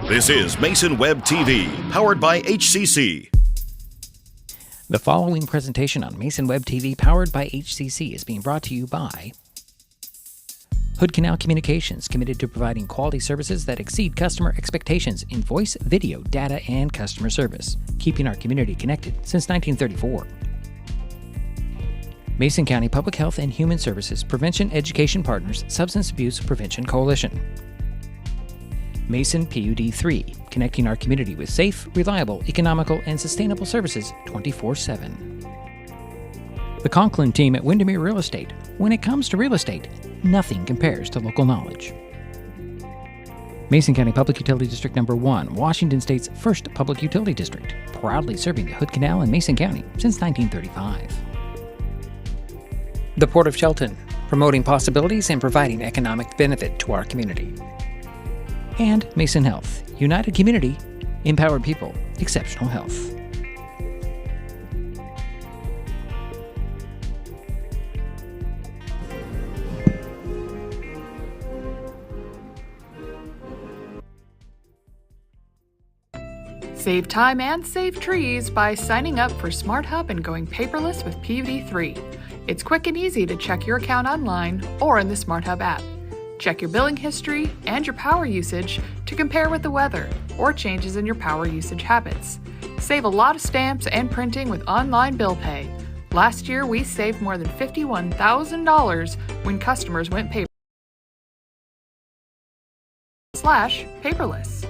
This is Mason Web TV, powered by HCC. The following presentation on Mason Web TV, powered by HCC, is being brought to you by Hood Canal Communications, committed to providing quality services that exceed customer expectations in voice, video, data, and customer service, keeping our community connected since 1934. Mason County Public Health and Human Services Prevention Education Partners Substance Abuse Prevention Coalition. Mason PUD 3, connecting our community with safe, reliable, economical, and sustainable services 24/7. The Conklin team at Windermere Real Estate. When it comes to real estate, nothing compares to local knowledge. Mason County Public Utility District Number 1, Washington State's first public utility district, proudly serving the Hood Canal in Mason County since 1935. The Port of Shelton, promoting possibilities and providing economic benefit to our community. And Mason Health, united community, empowered people, exceptional health. Save time and save trees by signing up for Smart Hub and going paperless with PUD 3. It's quick and easy to check your account online or in the Smart Hub app. Check your billing history and your power usage to compare with the weather or changes in your power usage habits. Save a lot of stamps and printing with online bill pay. Last year, we saved more than $51,000 when customers went paperless.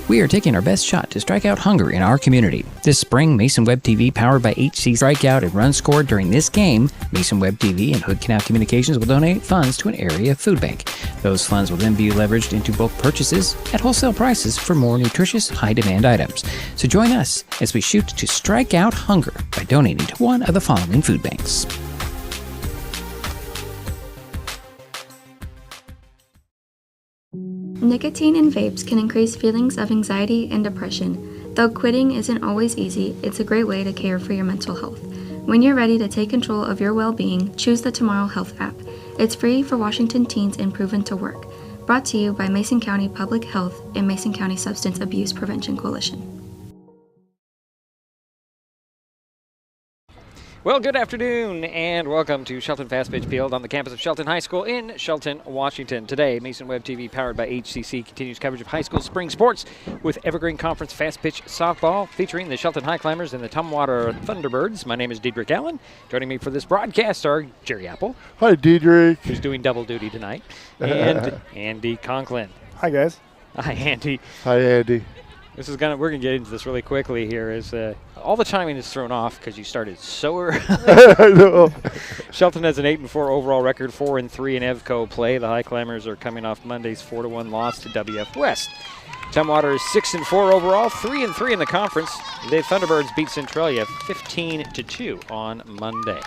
We are taking our best shot to strike out hunger in our community. This spring, Mason Web TV, powered by HC, strike out and run scored during this game. Mason Web TV and Hood Canal Communications will donate funds to an area food bank. Those funds will then be leveraged into bulk purchases at wholesale prices for more nutritious, high-demand items. So join us as we shoot to strike out hunger by donating to one of the following food banks. Nicotine in vapes can increase feelings of anxiety and depression. Though quitting isn't always easy, it's a great way to care for your mental health. When you're ready to take control of your well-being, choose the Tomorrow Health app. It's free for Washington teens and proven to work. Brought to you by Mason County Public Health and Mason County Substance Abuse Prevention Coalition. Well, good afternoon, and welcome to Shelton Fastpitch Field on the campus of Shelton High School in Shelton, Washington. Today, Mason Web TV, powered by HCC, continues coverage of high school spring sports with Evergreen Conference Fastpitch softball featuring the Shelton Highclimbers and the Tumwater Thunderbirds. My name is Diedrich Allen. Joining me for this broadcast are Jerry Apple. Hi, Diedrich. Who's doing double duty tonight. And Andy Conklin. Hi, guys. Hi, Andy. Hi, Andy. We're gonna get into this really quickly here. All the timing is thrown off because you started so early. I know. Shelton has an 8-4 overall record, 4-3 in EVCO play. The Highclimbers are coming off Monday's 4-1 loss to WF West. Tumwater is 6-4 overall, 3-3 in the conference. The Thunderbirds beat Centralia 15-2 on Monday.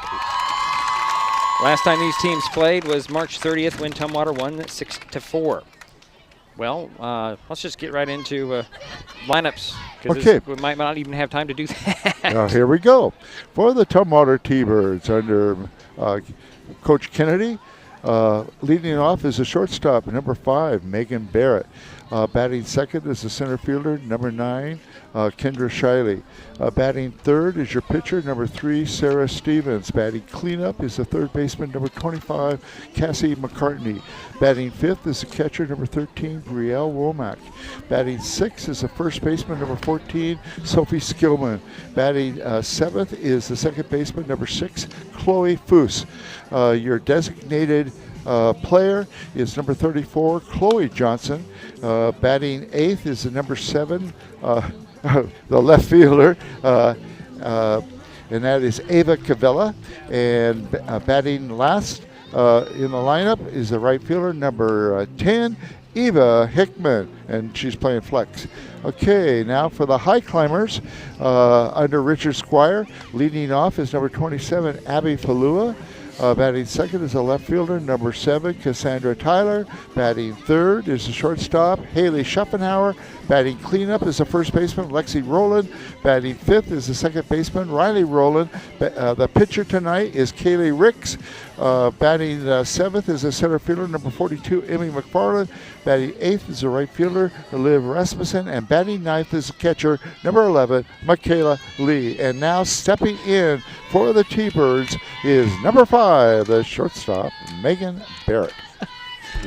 Last time these teams played was March 30th when Tumwater won 6-4. Well, let's just get right into lineups, because we might not even have time to do that. Now, here we go. For the Tumwater T-Birds under Coach Kennedy, leading off is a shortstop, number 5, Megan Barrett. Batting second is the center fielder, number 9, Kendra Shiley. Batting third is your pitcher, number 3, Sarah Stevens. Batting cleanup is the third baseman, number 25, Cassie McCartney. Batting fifth is the catcher, number 13, Brielle Womack. Batting sixth is the first baseman, number 14, Sophie Skillman. Batting seventh is the second baseman, number 6, Chloe Foose. Your designated player is number 34, Chloe Johnson. Batting eighth is the number 7, the left fielder, and that is Ava Cavella. And batting last in the lineup is the right fielder, number 10, Eva Hickman, and she's playing flex. Okay, now for the Highclimbers under Richard Squire. Leading off is number 27, Abby Falua. Batting second is a left fielder, number 7, Cassandra Tyler. Batting third is the shortstop, Haley Schuffenhauer. Batting cleanup is the first baseman, Lexi Rowland. Batting fifth is the second baseman, Riley Rowland. The pitcher tonight is Kaylee Ricks. Batting 7th is the center fielder, number 42, Emmy McFarland. Batting 8th is the right fielder, Liv Rasmussen. And batting 9th is the catcher, number 11, Michaela Lee. And now stepping in for the T-Birds is number 5, the shortstop, Megan Barrett.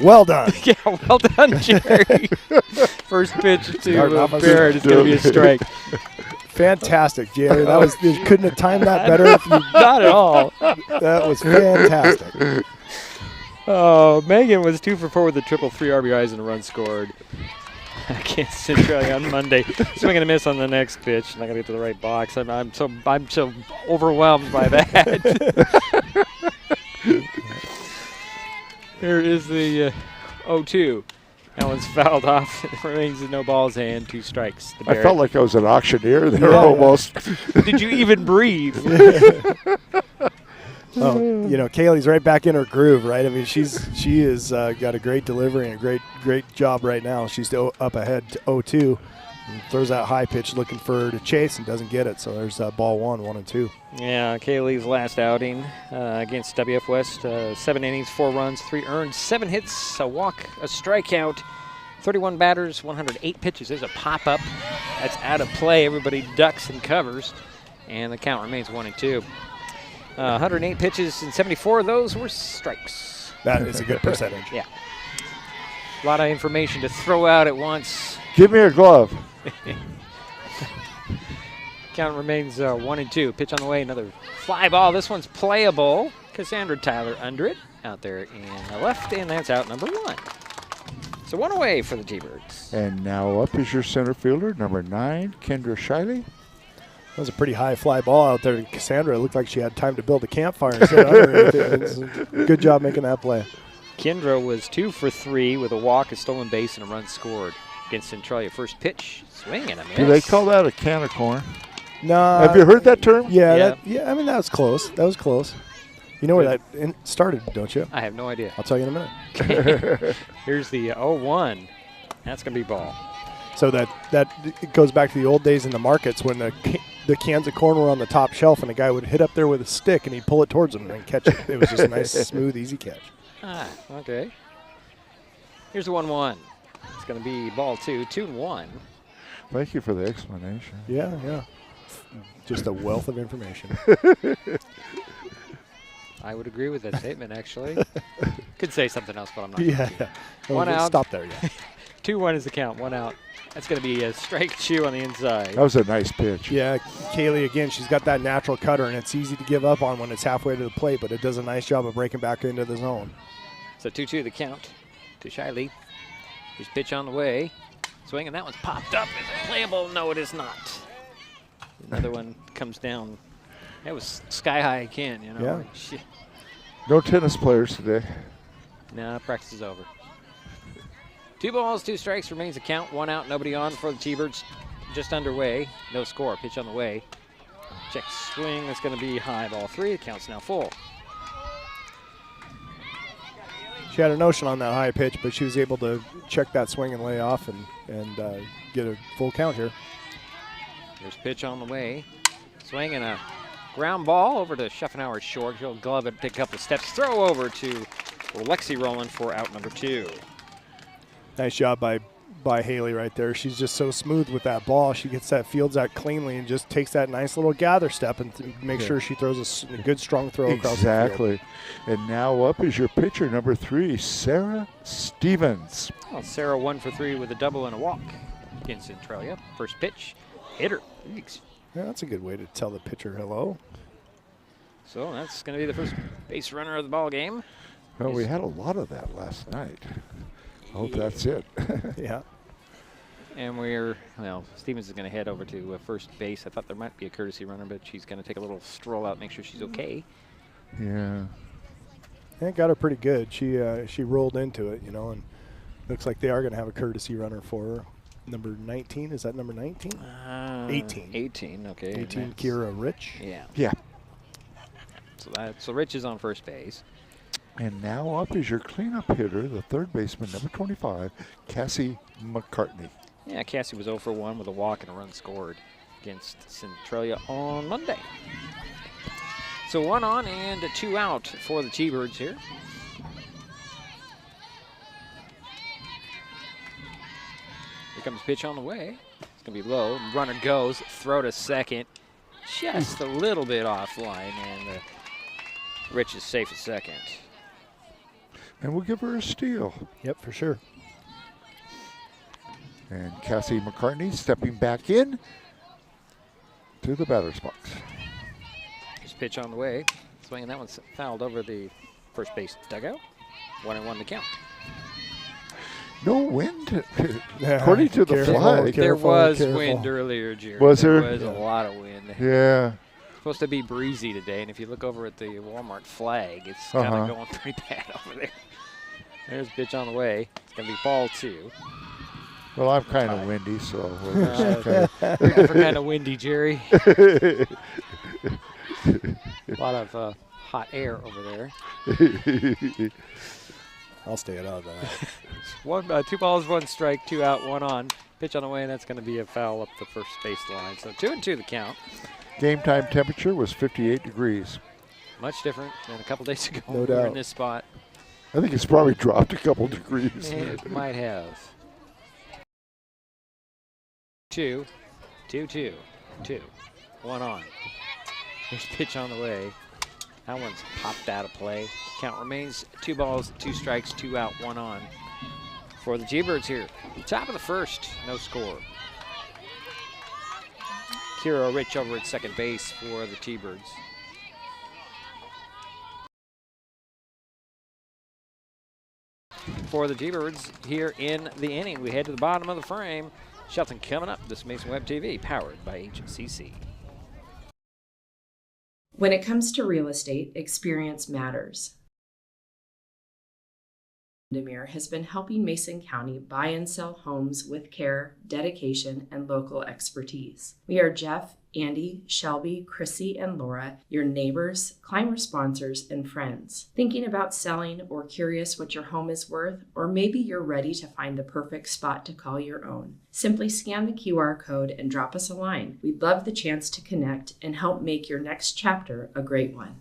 Well done. Yeah, well done, Jerry. First pitch to Barrett is going to be a strike. Fantastic, Jerry. That was, you couldn't have timed that better. If you, Not at all. that was fantastic. Oh, Megan was 2 for 4 with a triple, 3 RBIs and a run scored against Centralia on Monday. Swing and a miss on the next pitch. Not gonna get to the right box. I'm so overwhelmed by that. Here is the 0-2. That one's fouled off. It remains no balls and 2 strikes. I felt like I was an auctioneer there almost. Did you even breathe? Oh, you know, Kaylee's right back in her groove, right? I mean, she is got a great delivery and a great job right now. She's still up ahead to 0-2. And throws that high pitch looking for her to chase and doesn't get it. So there's ball 1 and 2. Yeah, Kaylee's last outing against WF West, 7 innings, 4 runs, 3 earned, 7 hits, a walk, a strikeout, 31 batters, 108 pitches. There's a pop-up that's out of play. Everybody ducks and covers, and the count remains 1-2. 108 pitches and 74 of those were strikes. That is a good percentage. Yeah. A lot of information to throw out at once. Give me a glove. Count remains 1-2. Pitch on the way, another fly ball. This one's playable. Cassandra Tyler under it, out there in the left, and that's out number 1. So 1 away for the T-Birds. And now up is your center fielder, number 9, Kendra Shiley. That was a pretty high fly ball out there to Cassandra. It looked like she had time to build a campfire and sit under it. Good job making that play. Kendra was 2 for 3 with a walk, a stolen base, and a run scored against Centralia. First pitch, swing and a miss. Do they call that a can of corn? No. Have you heard that term? Yeah. I mean, that was close. That was close. You know where that started, don't you? I have no idea. I'll tell you in a minute. Here's the 0-1. That's going to be ball. So that it goes back to the old days in the markets when the cans of corn were on the top shelf and a guy would hit up there with a stick and he'd pull it towards him and catch it. It was just a nice, smooth, easy catch. Ah, okay. Here's the 1-1. It's going to be ball 2, 2-1. Thank you for the explanation. Yeah. Just a wealth of information. I would agree with that statement, actually. Could say something else, but I'm not. Yeah. One out. Stop there, yeah. 2-1 is the count, 1 out. That's going to be a strike 2 on the inside. That was a nice pitch. Yeah, Kaylee, again, she's got that natural cutter, and it's easy to give up on when it's halfway to the plate, but it does a nice job of breaking back into the zone. So 2-2 the count to Shiley. Here's pitch on the way. Swing, and that one's popped up. Is it playable? No, it is not. Another one comes down. That was sky high again, you know. Yeah. Shit. No tennis players today. Nah, practice is over. 2 balls, 2 strikes, remains a count. 1 out, nobody on for the T-Birds. Just underway. No score. Pitch on the way. Check swing. That's going to be high, ball 3. The count's now full. She had a notion on that high pitch, but she was able to check that swing and lay off and get a full count here. There's pitch on the way. Swing and a ground ball over to Schaffenauer short. He'll glove it, take a couple of steps, throw over to Lexi Rowland for out number 2. Nice job by Haley right there. She's just so smooth with that ball. She gets that, fields that cleanly, and just takes that nice little gather step and make sure she throws a good, strong throw across the field. Exactly. And now up is your pitcher, number 3, Sarah Stevens. Well, Sarah 1 for 3 with a double and a walk against Centralia. First pitch, hitter. Yeah, that's a good way to tell the pitcher hello. So that's going to be the first base runner of the ball game. Well, we had a lot of that last night. I hope that's it. Yeah. And Stevens is going to head over to first base. I thought there might be a courtesy runner, but she's going to take a little stroll out, make sure she's okay. Yeah. It got her pretty good. She rolled into it, and looks like they are going to have a courtesy runner for her. Number 19, is that number 19? 18. 18, okay. 18, Kira Rich. Yeah. Yeah. So Rich is on first base. And now up is your cleanup hitter, the third baseman, number 25, Cassie McCartney. Yeah, Cassie was 0 for 1 with a walk and a run scored against Centralia on Monday. So 1 on and 2 out for the T-Birds here. Here comes pitch on the way. It's going to be low. Runner goes. Throw to second. Just a little bit offline, and Rich is safe at second. And we'll give her a steal. Yep, for sure. And Cassie McCartney stepping back in to the batter's box. Here's pitch on the way. Swinging that one's fouled over the first base dugout. 1-1 to count. No wind, according to the Careful, flag. There careful, was careful. wind earlier, Jerry. Was there? There was a lot of wind. Yeah. Supposed to be breezy today, and if you look over at the Walmart flag, it's kind of going pretty bad over there. There's pitch on the way. It's going to be ball 2. Well, I'm kind of windy, so we're just kinda You're a different kind of windy, Jerry. A lot of hot air over there. I'll stay out of that. 2 balls, 1 strike, 2 out, 1 on. Pitch on the way, and that's going to be a foul up the first base line. So 2-2 the count. Game time temperature was 58 degrees. Much different than a couple days ago. No we were doubt. in this spot. I think it's probably dropped a couple degrees. It might have. 2, 2, 1 on. Here's pitch on the way. That one's popped out of play. Count remains 2 balls, 2 strikes, 2 out, 1 on for the T-Birds here. Top of the first, no score. Kira Rich over at second base for the T-Birds. For the T-Birds here in the inning, we head to the bottom of the frame. Shelton coming up. This is Mason Web TV, powered by HCC. When it comes to real estate, experience matters. Demir has been helping Mason County buy and sell homes with care, dedication, and local expertise. We are Jeff, Andy, Shelby, Chrissy, and Laura, your neighbors, climber sponsors, and friends. Thinking about selling or curious what your home is worth, or maybe you're ready to find the perfect spot to call your own. Simply scan the QR code and drop us a line. We'd love the chance to connect and help make your next chapter a great one.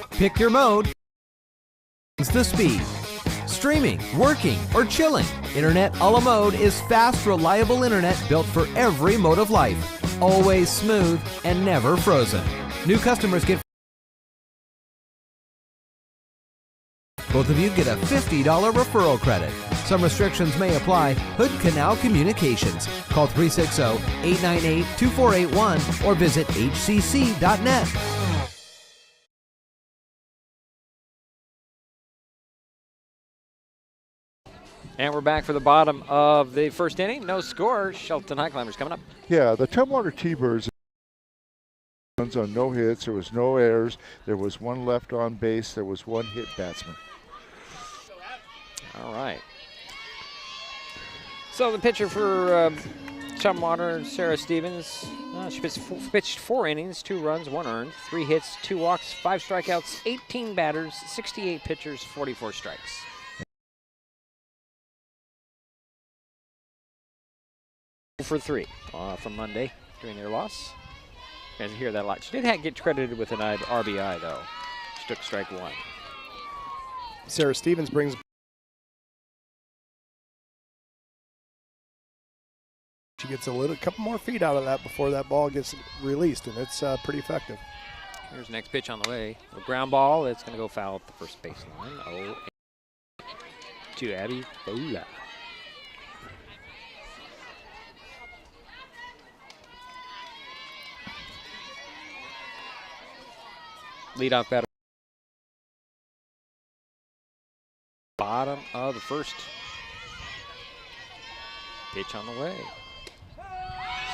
Pick your mode. The speed. Streaming, working, or chilling. Internet a la mode is fast, reliable internet built for every mode of life. Always smooth and never frozen. New customers get both of you get a $50 referral credit. Some restrictions may apply. Hood Canal Communications. Call 360-898-2481 or visit hcc.net. And we're back for the bottom of the first inning. No score. Shelton Highclimbers coming up. Yeah, the Tumwater T-Birds on no hits. There was no errors. There was 1 left on base. There was 1 hit batsman. All right. So the pitcher for Tumwater, Sarah Stevens, she pitched 4 innings, 2 runs, 1 earned, 3 hits, 2 walks, 5 strikeouts, 18 batters, 68 pitchers, 44 strikes. For 3 from Monday during their loss. You guys hear that a lot. She did get credited with an RBI, though. She took strike 1. Sarah Stevens brings. She gets a couple more feet out of that before that ball gets released, and it's pretty effective. Here's the next pitch on the way. A ground ball. It's going to go foul at the first baseline. To Abby Bola. Leadoff batter. Bottom of the first. Pitch on the way.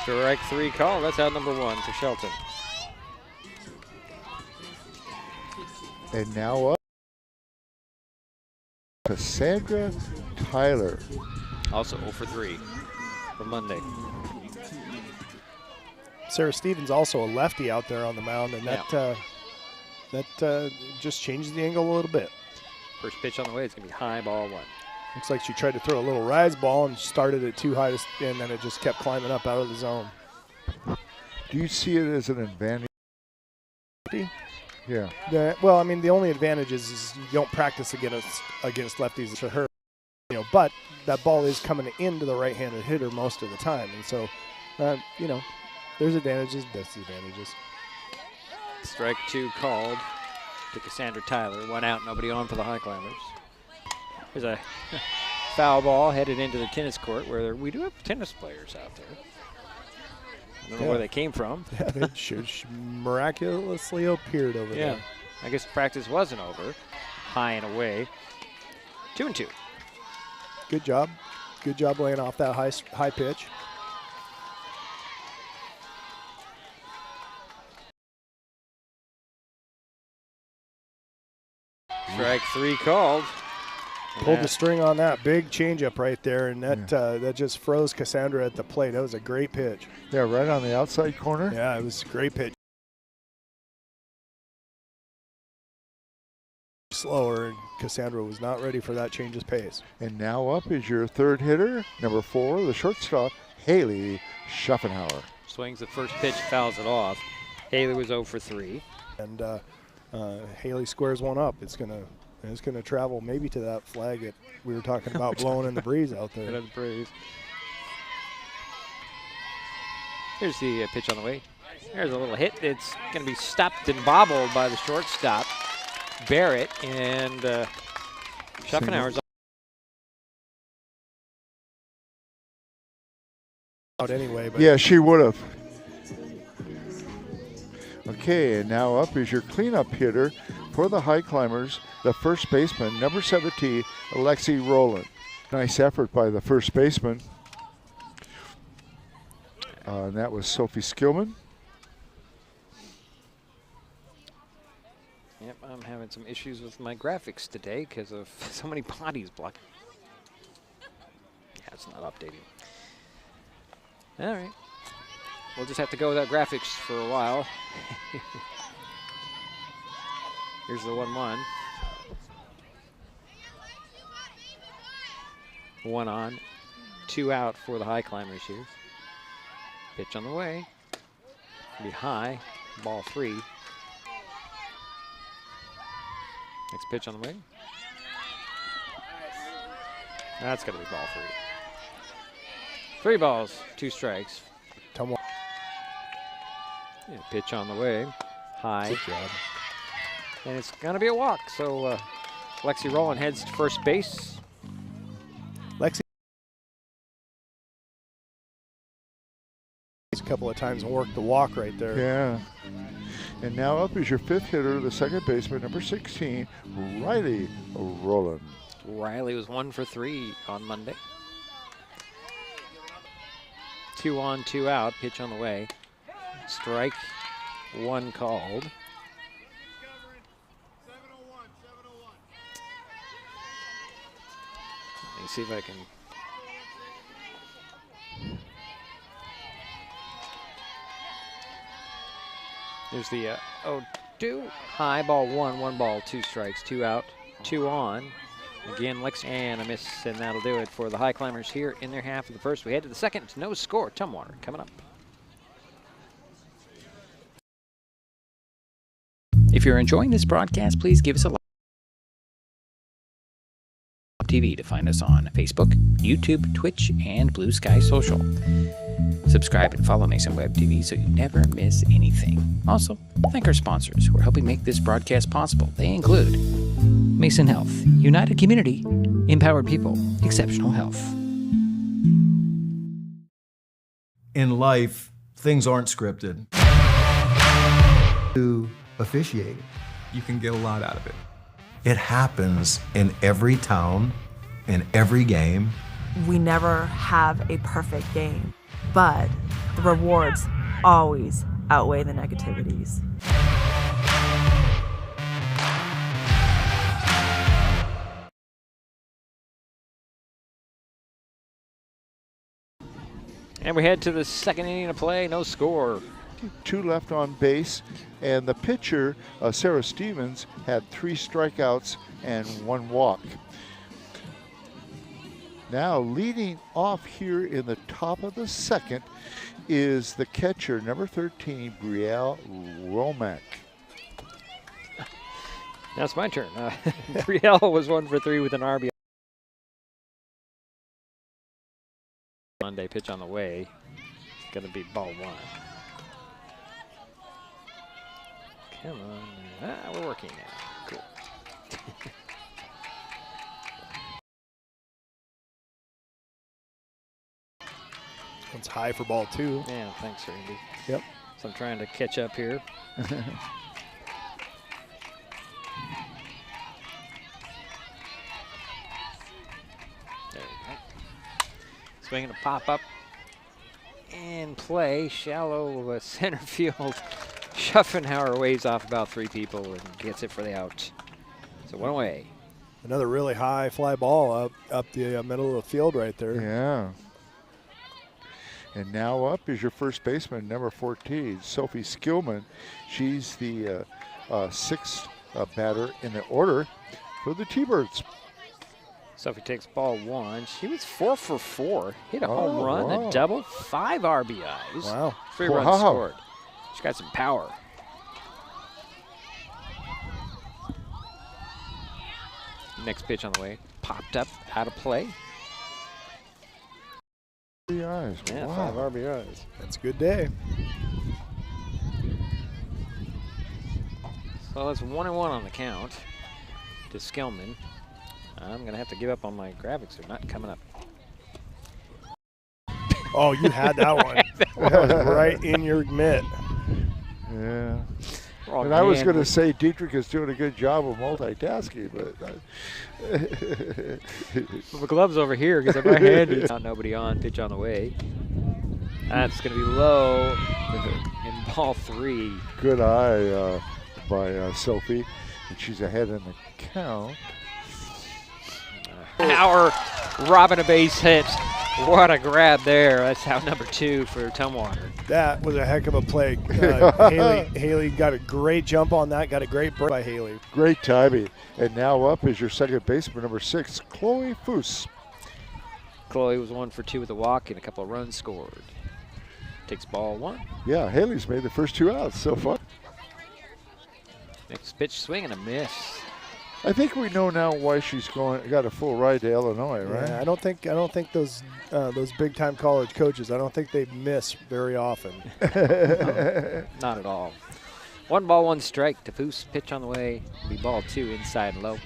Strike 3 call. That's out number 1 for Shelton. And now up, Cassandra Tyler. Also 0 for 3 from Monday. Sarah Stevens also a lefty out there on the mound, and that just changes the angle a little bit. First pitch on the way. It's going to be high, ball 1. Looks like she tried to throw a little rise ball and started it too high, and then it just kept climbing up out of the zone. Do you see it as an advantage lefty. Yeah. Well, I mean, the only advantage is you don't practice against lefties to her, but that ball is coming into the right-handed hitter most of the time. And so, there's advantages, disadvantages. Strike 2 called to Cassandra Tyler. 1 out, nobody on for the Highclimbers. There's a foul ball headed into the tennis court where we do have tennis players out there. I don't know where they came from. Yeah, they should miraculously appeared over there. I guess practice wasn't over. High and away. 2-2. Good job. Good job laying off that high pitch. Strike 3 called. Pulled the string on that big changeup right there, and that just froze Cassandra at the plate. That was a great pitch. Yeah, right on the outside corner. Yeah, it was a great pitch. Slower, and Cassandra was not ready for that change of pace. And now up is your third hitter, number 4, the shortstop, Haley Schaffenhauer. Swings the first pitch, fouls it off. Haley was 0 for 3. And Haley squares one up. It's gonna travel maybe to that flag that we were talking about blowing in the breeze out there. In the breeze. Here's the pitch on the way. There's a little hit. It's going to be stopped and bobbled by the shortstop, Barrett, and Schaffenhauer's out anyway. But yeah, she would have. Okay, and now up is your cleanup hitter for the Highclimbers, the first baseman, number 17, Alexi Rowland. Nice effort by the first baseman. And that was Sophie Skillman. Yep, I'm having some issues with my graphics today because of so many bodies blocking. Yeah, it's not updating. All right. We'll just have to go without graphics for a while. Here's the 1-1. 1 on, 2 out for the Highclimbers here. Pitch on the way. Be high, ball 3. Next pitch on the way. That's going to be ball 3. 3 balls, 2 strikes. Tumwater. Yeah, pitch on the way, high. Good job. And it's going to be a walk. So Lexi Rowland heads to first base. Lexi a couple of times and worked the walk right there. Yeah. And now up is your 5th hitter, the second baseman, number 16, Riley Rowland. Riley was 1 for 3 on Monday. 2 on, 2 out. Pitch on the way. Strike 1 called. Let me see if I can. There's the 0-2. High ball 1 ball, 2 strikes, 2 out, 2 on. Again, Lex and a miss, and that'll do it for the Highclimbers here in their half of the first. We head to the second. No score. Tumwater coming up. If you're enjoying this broadcast, please give us a like. TV to find us on Facebook, YouTube, Twitch, and Blue Sky Social. Subscribe and follow Mason Web TV so you never miss anything. Also, thank our sponsors who are helping make this broadcast possible. They include Mason Health, United Community, Empowered People, Exceptional Health. In life, things aren't scripted. To officiate, you can get a lot out of it. It happens in every town, in every game. We never have a perfect game, but the rewards always outweigh the negativities. And we head to the second inning of play. No score. 2 left on base, and the pitcher, Sarah Stevens, had 3 strikeouts and 1 walk. Now leading off here in the top of the second is the catcher, number 13, Brielle Romack. Now it's my turn. Brielle was 1 for 3 with an RBI. Monday pitch on the way. It's going to be ball 1. Come on. We're working now. Cool. It's high for ball 2. Yeah, thanks, Randy. Yep. So I'm trying to catch up here. There we go. Swinging a pop up and play. Shallow center field. Schuffenhauer waves off about 3 people and gets it for the out. So 1 away. Another really high fly ball up the middle of the field right there. Yeah. And now up is your first baseman, number 14, Sophie Skillman. She's the 6th batter in the order for the T-Birds. Sophie takes ball 1. She was 4 for 4. Hit a home run, wow. a double, 5 RBIs. Wow. 3 runs Wow. scored. She's got some power. Next pitch on the way. Popped up, out of play. RBIs. Yeah, Wow. 5 RBIs. That's a good day. So it's 1-1 on the count to Skillman. I'm going to have to give up on my graphics. They're not coming up. Oh, you had that one. That was right in your mitt. Yeah. Wrong And I was hand. going to say Dietrich is doing a good job of multitasking, but Well, the glove's over here because I'm right-handed. Not nobody on. Pitch on the way. That's going to be low in ball 3. good eye by Sophie, and she's ahead in the count. Power robbing a base hit. What a grab there. That's how number 2 for Tumwater. That was a heck of a play. Haley got a great jump on that. Got a great break by Haley. Great timing. And now up is your second baseman, number 6, Chloe Foose. Chloe was 1 for 2 with a walk and a couple of runs scored. Takes ball 1. Yeah, Haley's made the first 2 outs so far. Next pitch, swing and a miss. I think we know now why she's got a full ride to Illinois, right? Yeah, I don't think those big time college coaches, I don't think they miss very often. No, not at all. 1 ball, 1 strike. Diffuse pitch on the way. Be ball 2 inside and low.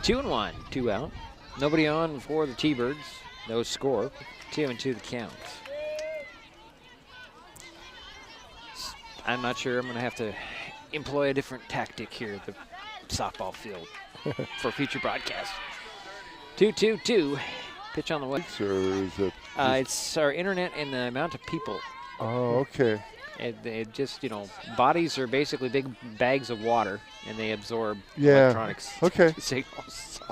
2-1, 2 out. Nobody on for the T-Birds. No score. 2-2 the count. I'm not sure. I'm going to have to employ a different tactic here at the softball field for future broadcasts. 2-2-2. Pitch on the way. Or is it? It's our internet and the amount of people. Oh, okay. It just, bodies are basically big bags of water, and they absorb Yeah. electronics signals. So.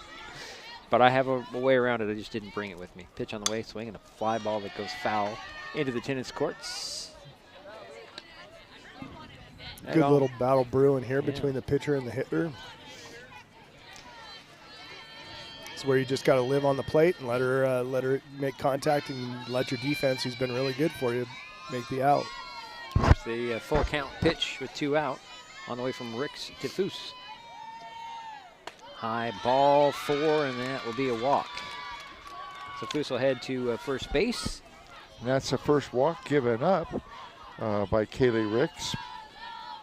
But I have a way around it. I just didn't bring it with me. Pitch on the way, swing, and a fly ball that goes foul into the tennis courts. Good little battle brewing here between the pitcher and the hitter. It's where you just got to live on the plate and let her make contact and let your defense, who's been really good for you, make the out. The full count pitch with 2 out on the way from Ricks to Foose. High ball 4, and that will be a walk. So Foose will head to first base. And that's the first walk given up by Kaylee Ricks.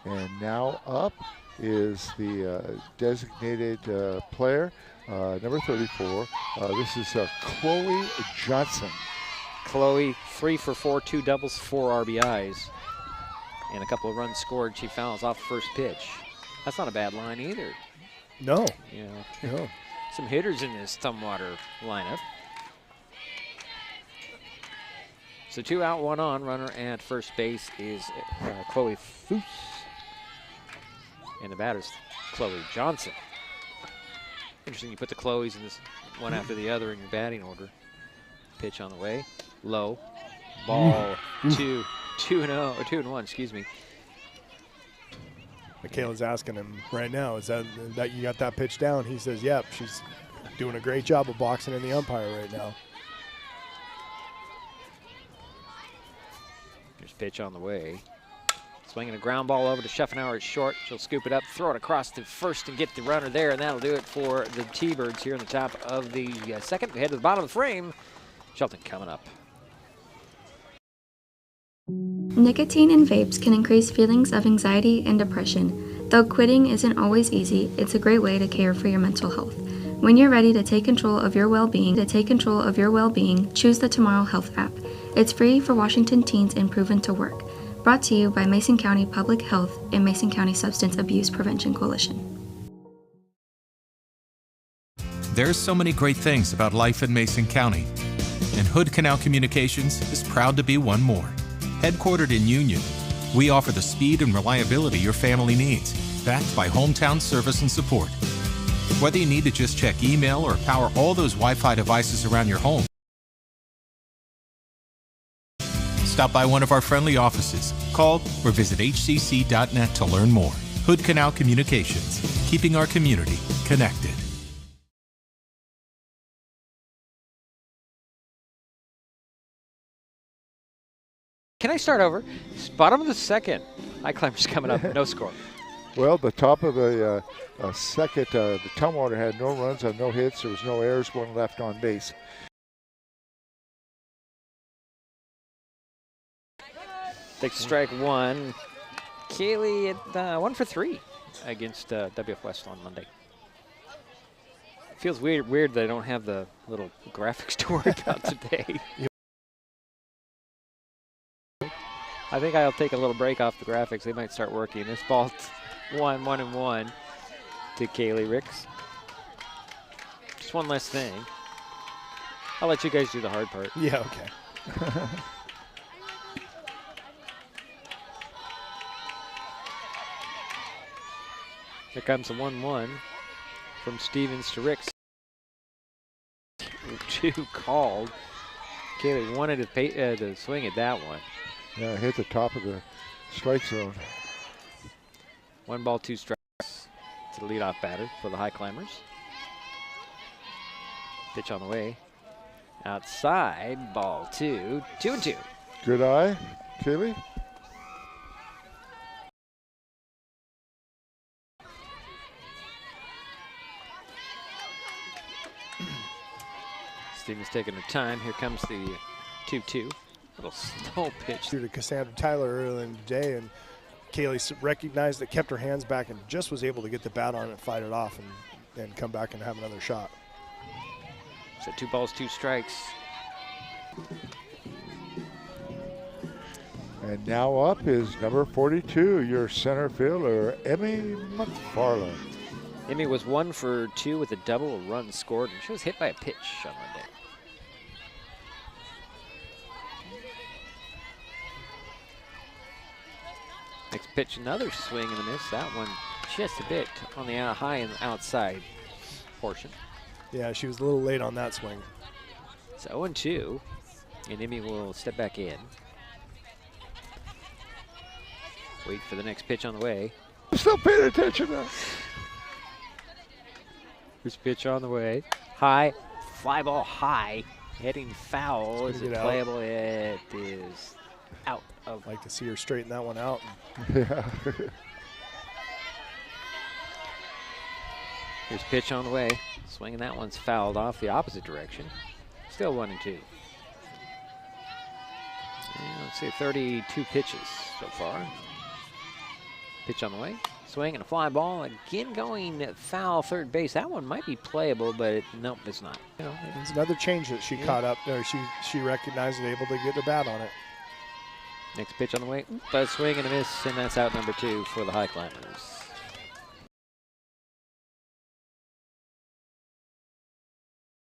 And now up is the designated player, number 34. This is Chloe Johnson. Chloe, 3 for 4, 2 doubles, 4 RBIs. And a couple of runs scored. She fouls off first pitch. That's not a bad line either. No. No. Some hitters in this Tumwater lineup. So 2 out, 1 on. Runner at first base is Chloe Foose. And the batter's Chloe Johnson. Interesting, you put the Chloes in this one after the other in your batting order. Pitch on the way. Low. Ball 2. 2-1, excuse me. Michaela's asking him right now, is that you got that pitch down? He says, yep, she's doing a great job of boxing in the umpire right now. There's pitch on the way. Swinging a ground ball over to Schuffenauer at short. She'll scoop it up, throw it across to first and get the runner there, and that'll do it for the T-Birds here in the top of the second. We head to the bottom of the frame. Shelton coming up. Nicotine in vapes can increase feelings of anxiety and depression. Though quitting isn't always easy, it's a great way to care for your mental health. When you're ready to take control of your well-being, choose the Tomorrow Health app. It's free for Washington teens and proven to work. Brought to you by Mason County Public Health and Mason County Substance Abuse Prevention Coalition. There's so many great things about life in Mason County, and Hood Canal Communications is proud to be one more. Headquartered in Union, we offer the speed and reliability your family needs, backed by hometown service and support. Whether you need to just check email or power all those Wi-Fi devices around your home, stop by one of our friendly offices, call or visit hcc.net to learn more. Hood Canal Communications, keeping our community connected. Can I start over? Bottom of the second. Highclimbers coming up, no score. Well, the top of the second, the Tumwater had no runs on no hits. There was no errors, one left on base. Takes strike one. Kaylee at 1 for 3 against WF West on Monday. Feels weird that I don't have the little graphics to work out today. I think I'll take a little break off the graphics. They might start working. This ball 1-1 to Kaylee Ricks. Just one less thing. I'll let you guys do the hard part. Yeah, okay. Here comes the 1-1 from Stevens to Ricks. 2 called. Kaylee wanted to swing at that one. Yeah, hit the top of the strike zone. 1 ball, 2 strikes to the leadoff batter for the Highclimbers. Pitch on the way. Outside, ball 2, 2-2. Good eye, Kaylee. Stevens taking her time. Here comes the 2-2. Little slow pitch. To Cassandra Tyler earlier in the day, and Kaylee recognized it, kept her hands back, and just was able to get the bat on it and fight it off and come back and have another shot. So 2 balls, 2 strikes. And now up is number 42, your center fielder, Emmy McFarland. Emmy was 1 for 2 with a double, a run scored, and she was hit by a pitch on Monday. Next pitch, another swing and a miss. That one just a bit on the high and outside portion. Yeah, she was a little late on that swing. It's 0-2, and Emmy will step back in. Wait for the next pitch on the way. Still paying attention now. First pitch on the way. High, fly ball high, heading foul. Is it playable? It is out. I'd like to see her straighten that one out. Yeah. Here's pitch on the way. Swinging that one's fouled off the opposite direction. Still 1-2. And let's see, 32 pitches so far. Pitch on the way. Swing and a fly ball. Again going foul third base. That one might be playable, but nope, it's not. You know, it's another change that she caught up there. She recognized and able to get the bat on it. Next pitch on the way. A swing and a miss, and that's out number 2 for the Highclimbers.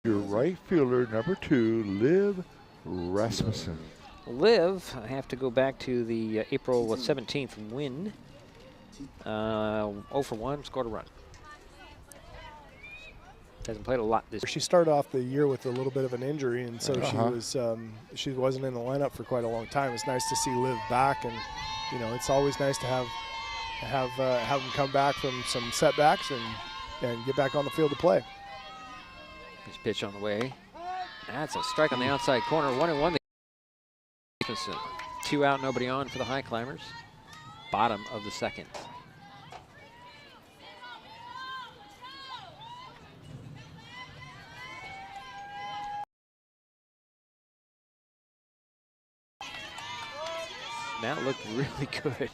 Your right fielder, number 2, Liv Rasmussen. Liv, I have to go back to the April 17th win. 0 for 1, scored a run. Hasn't played a lot this year. She started off the year with a little bit of an injury, and so she wasn't in the lineup for quite a long time. It's nice to see Liv back, and you know it's always nice to have them come back from some setbacks and get back on the field to play. This pitch on the way. That's a strike on the outside corner. 1-1. 2 out, nobody on for the Highclimbers. bottom of the second. That looked really good.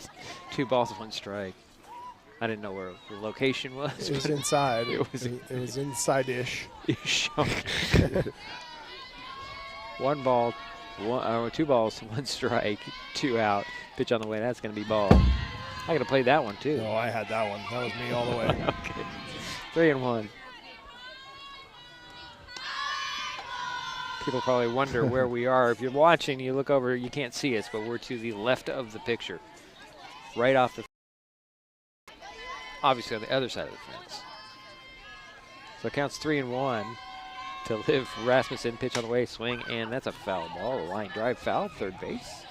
2 balls, 1 strike. I didn't know where the location was. It was inside. It was inside-ish. 1 ball, 2 balls, 1 strike, 2 out. Pitch on the way. That's going to be ball. I got to play that one too. No, I had that one. That was me all the way. Okay. 3-1. People probably wonder where we are. If you're watching, you look over, you can't see us, but we're to the left of the picture. Right off the, obviously on the other side of the fence. So it counts 3-1 to Liv Rasmussen. Pitch on the way, swing, and that's a foul ball. A line drive foul, third base.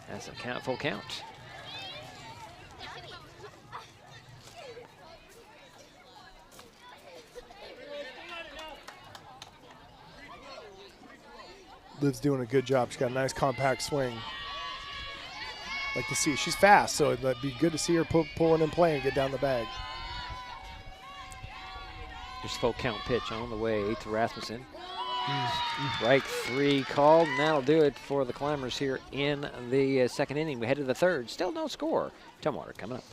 That's a full count. Liv's doing a good job. She's got a nice compact swing. Like to see, she's fast, so it'd be good to see her pulling and playing, get down the bag. Just full count pitch on the way to Rasmussen. Strike 3 called, and that'll do it for the Climbers here in the second inning. We head to the third. Still no score. Tumwater coming up.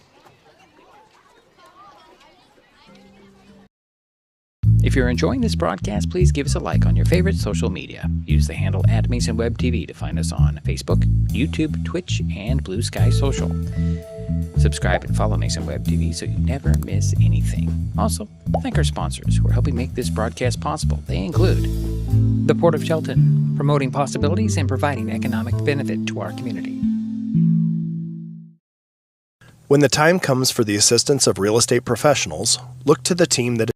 If you're enjoying this broadcast, please give us a like on your favorite social media. Use the handle @MasonWebTV to find us on Facebook, YouTube, Twitch, and Blue Sky Social. Subscribe and follow Mason Web TV so you never miss anything. Also, thank our sponsors who are helping make this broadcast possible. They include the Port of Shelton, promoting possibilities and providing economic benefit to our community. When the time comes for the assistance of real estate professionals, look to the team that is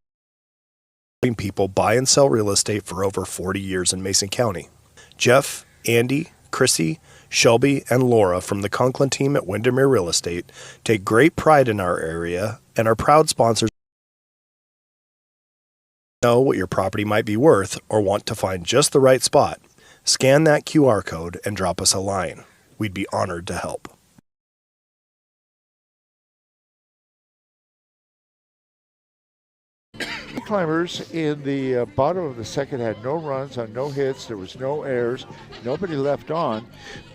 helping people buy and sell real estate for over 40 years in Mason County. Jeff, Andy, Chrissy, Shelby, and Laura from the Conklin team at Windermere Real Estate take great pride in our area and are proud sponsors. Know what your property might be worth or want to find just the right spot? Scan that QR code and drop us a line. We'd be honored to help. Climbers in the bottom of the second had no runs on no hits. There was no errors. Nobody left on.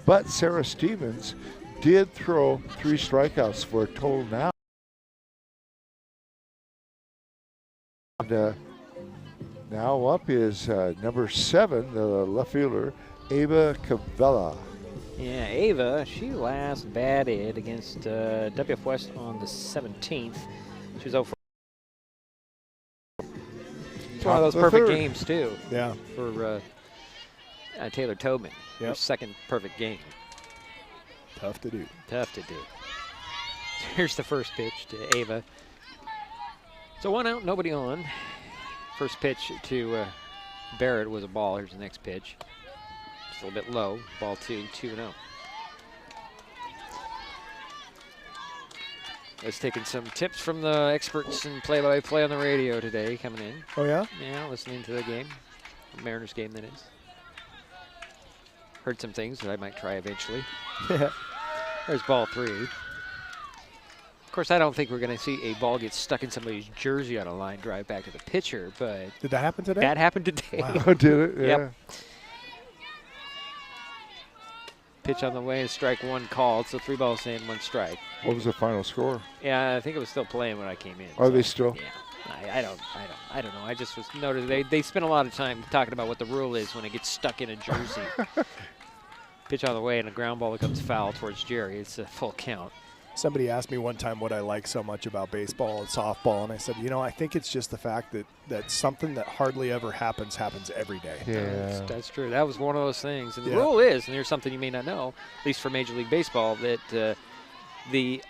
But Sarah Stevens did throw 3 strikeouts for a total now. And now up is number 7, the left fielder, Ava Cavella. Yeah, Ava, she last batted against WF West on the 17th. She was 0 for. It's one of those perfect games, too. Yeah. For Taylor Tobin. Yep. Her second perfect game. Tough to do. Tough to do. Here's the first pitch to Ava. So 1 out, nobody on. First pitch to Barrett was a ball. Here's the next pitch. Just a little bit low. Ball 2, 2-0. I was taking some tips from the experts in play-by-play on the radio today coming in. Oh, yeah? Yeah, listening to the game. The Mariners game, that is. Heard some things that I might try eventually. There's ball 3. Of course, I don't think we're going to see a ball get stuck in somebody's jersey on a line drive back to the pitcher, but... Did that happen today? That happened today. Wow, did it? Yeah. Yep. Pitch on the way and strike 1 called, so 3 balls in, 1 strike. What was the final score? Yeah, I think it was still playing when I came in. Are they still? Yeah. I don't know. I just was noticed they spend a lot of time talking about what the rule is when it gets stuck in a jersey. Pitch on the way and a ground ball that comes foul towards Jerry. It's a full count. Somebody asked me one time what I like so much about baseball and softball, and I said, you know, I think it's just the fact that something that hardly ever happens every day. Yeah. That's true. That was one of those things. And the rule is, and here's something you may not know, at least for Major League Baseball, that the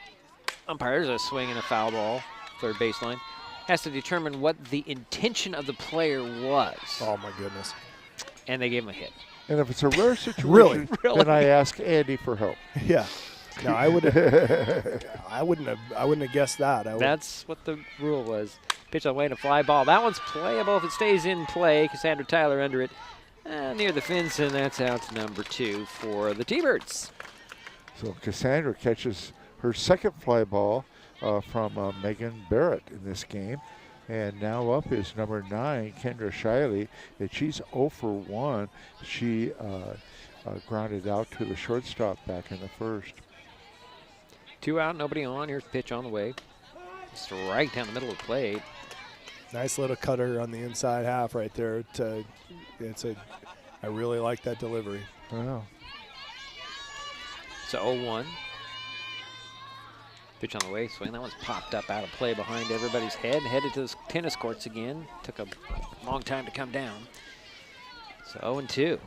umpires are swinging a foul ball, third baseline, has to determine what the intention of the player was. Oh, my goodness. And they gave him a hit. And if it's a rare situation, then I ask Andy for help. Yeah. No, I wouldn't have guessed that. That's what the rule was. Pitch on the way to fly ball. That one's playable if it stays in play. Cassandra Tyler under it near the fence, and that's out to number 2 for the T-Birds. So Cassandra catches her second fly ball from Megan Barrett in this game. And now up is number 9, Kendra Shiley, and she's 0 for 1. She grounded out to the shortstop back in the first. 2 out, nobody on. Here's the pitch on the way. Just right down the middle of the plate. Nice little cutter on the inside half right there. I really like that delivery. Wow. So 0-1. Pitch on the way, swing. That one's popped up out of play behind everybody's head. Headed to the tennis courts again. Took a long time to come down. So 0-2.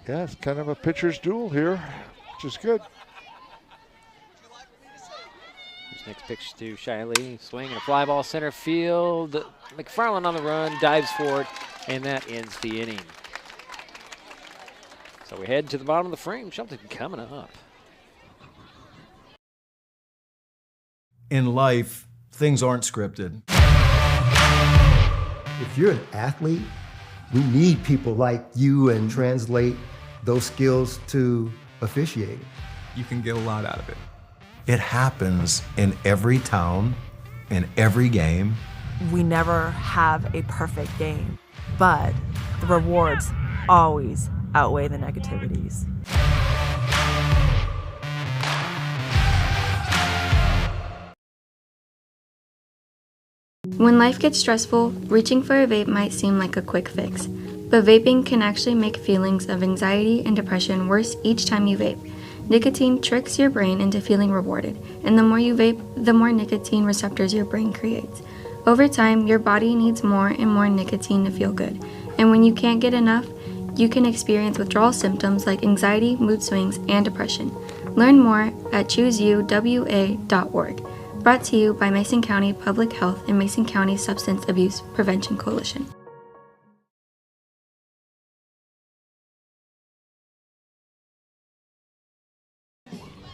Yeah, it's kind of a pitcher's duel here, which is good. This next pitch to Shiley. Swing and a fly ball center field. McFarland on the run, dives for it, and that ends the inning. So we head to the bottom of the frame. Shelton coming up. In life, things aren't scripted. If you're an athlete, we need people like you and translate those skills to officiating. You can get a lot out of it. It happens in every town, in every game. We never have a perfect game, but the rewards always outweigh the negativities. When life gets stressful, reaching for a vape might seem like a quick fix, but vaping can actually make feelings of anxiety and depression worse each time you vape. Nicotine tricks your brain into feeling rewarded, and the more you vape, the more nicotine receptors your brain creates. Over time, your body needs more and more nicotine to feel good, and when you can't get enough, you can experience withdrawal symptoms like anxiety, mood swings, and depression. Learn more at chooseyouwa.org. Brought to you by Mason County Public Health and Mason County Substance Abuse Prevention Coalition.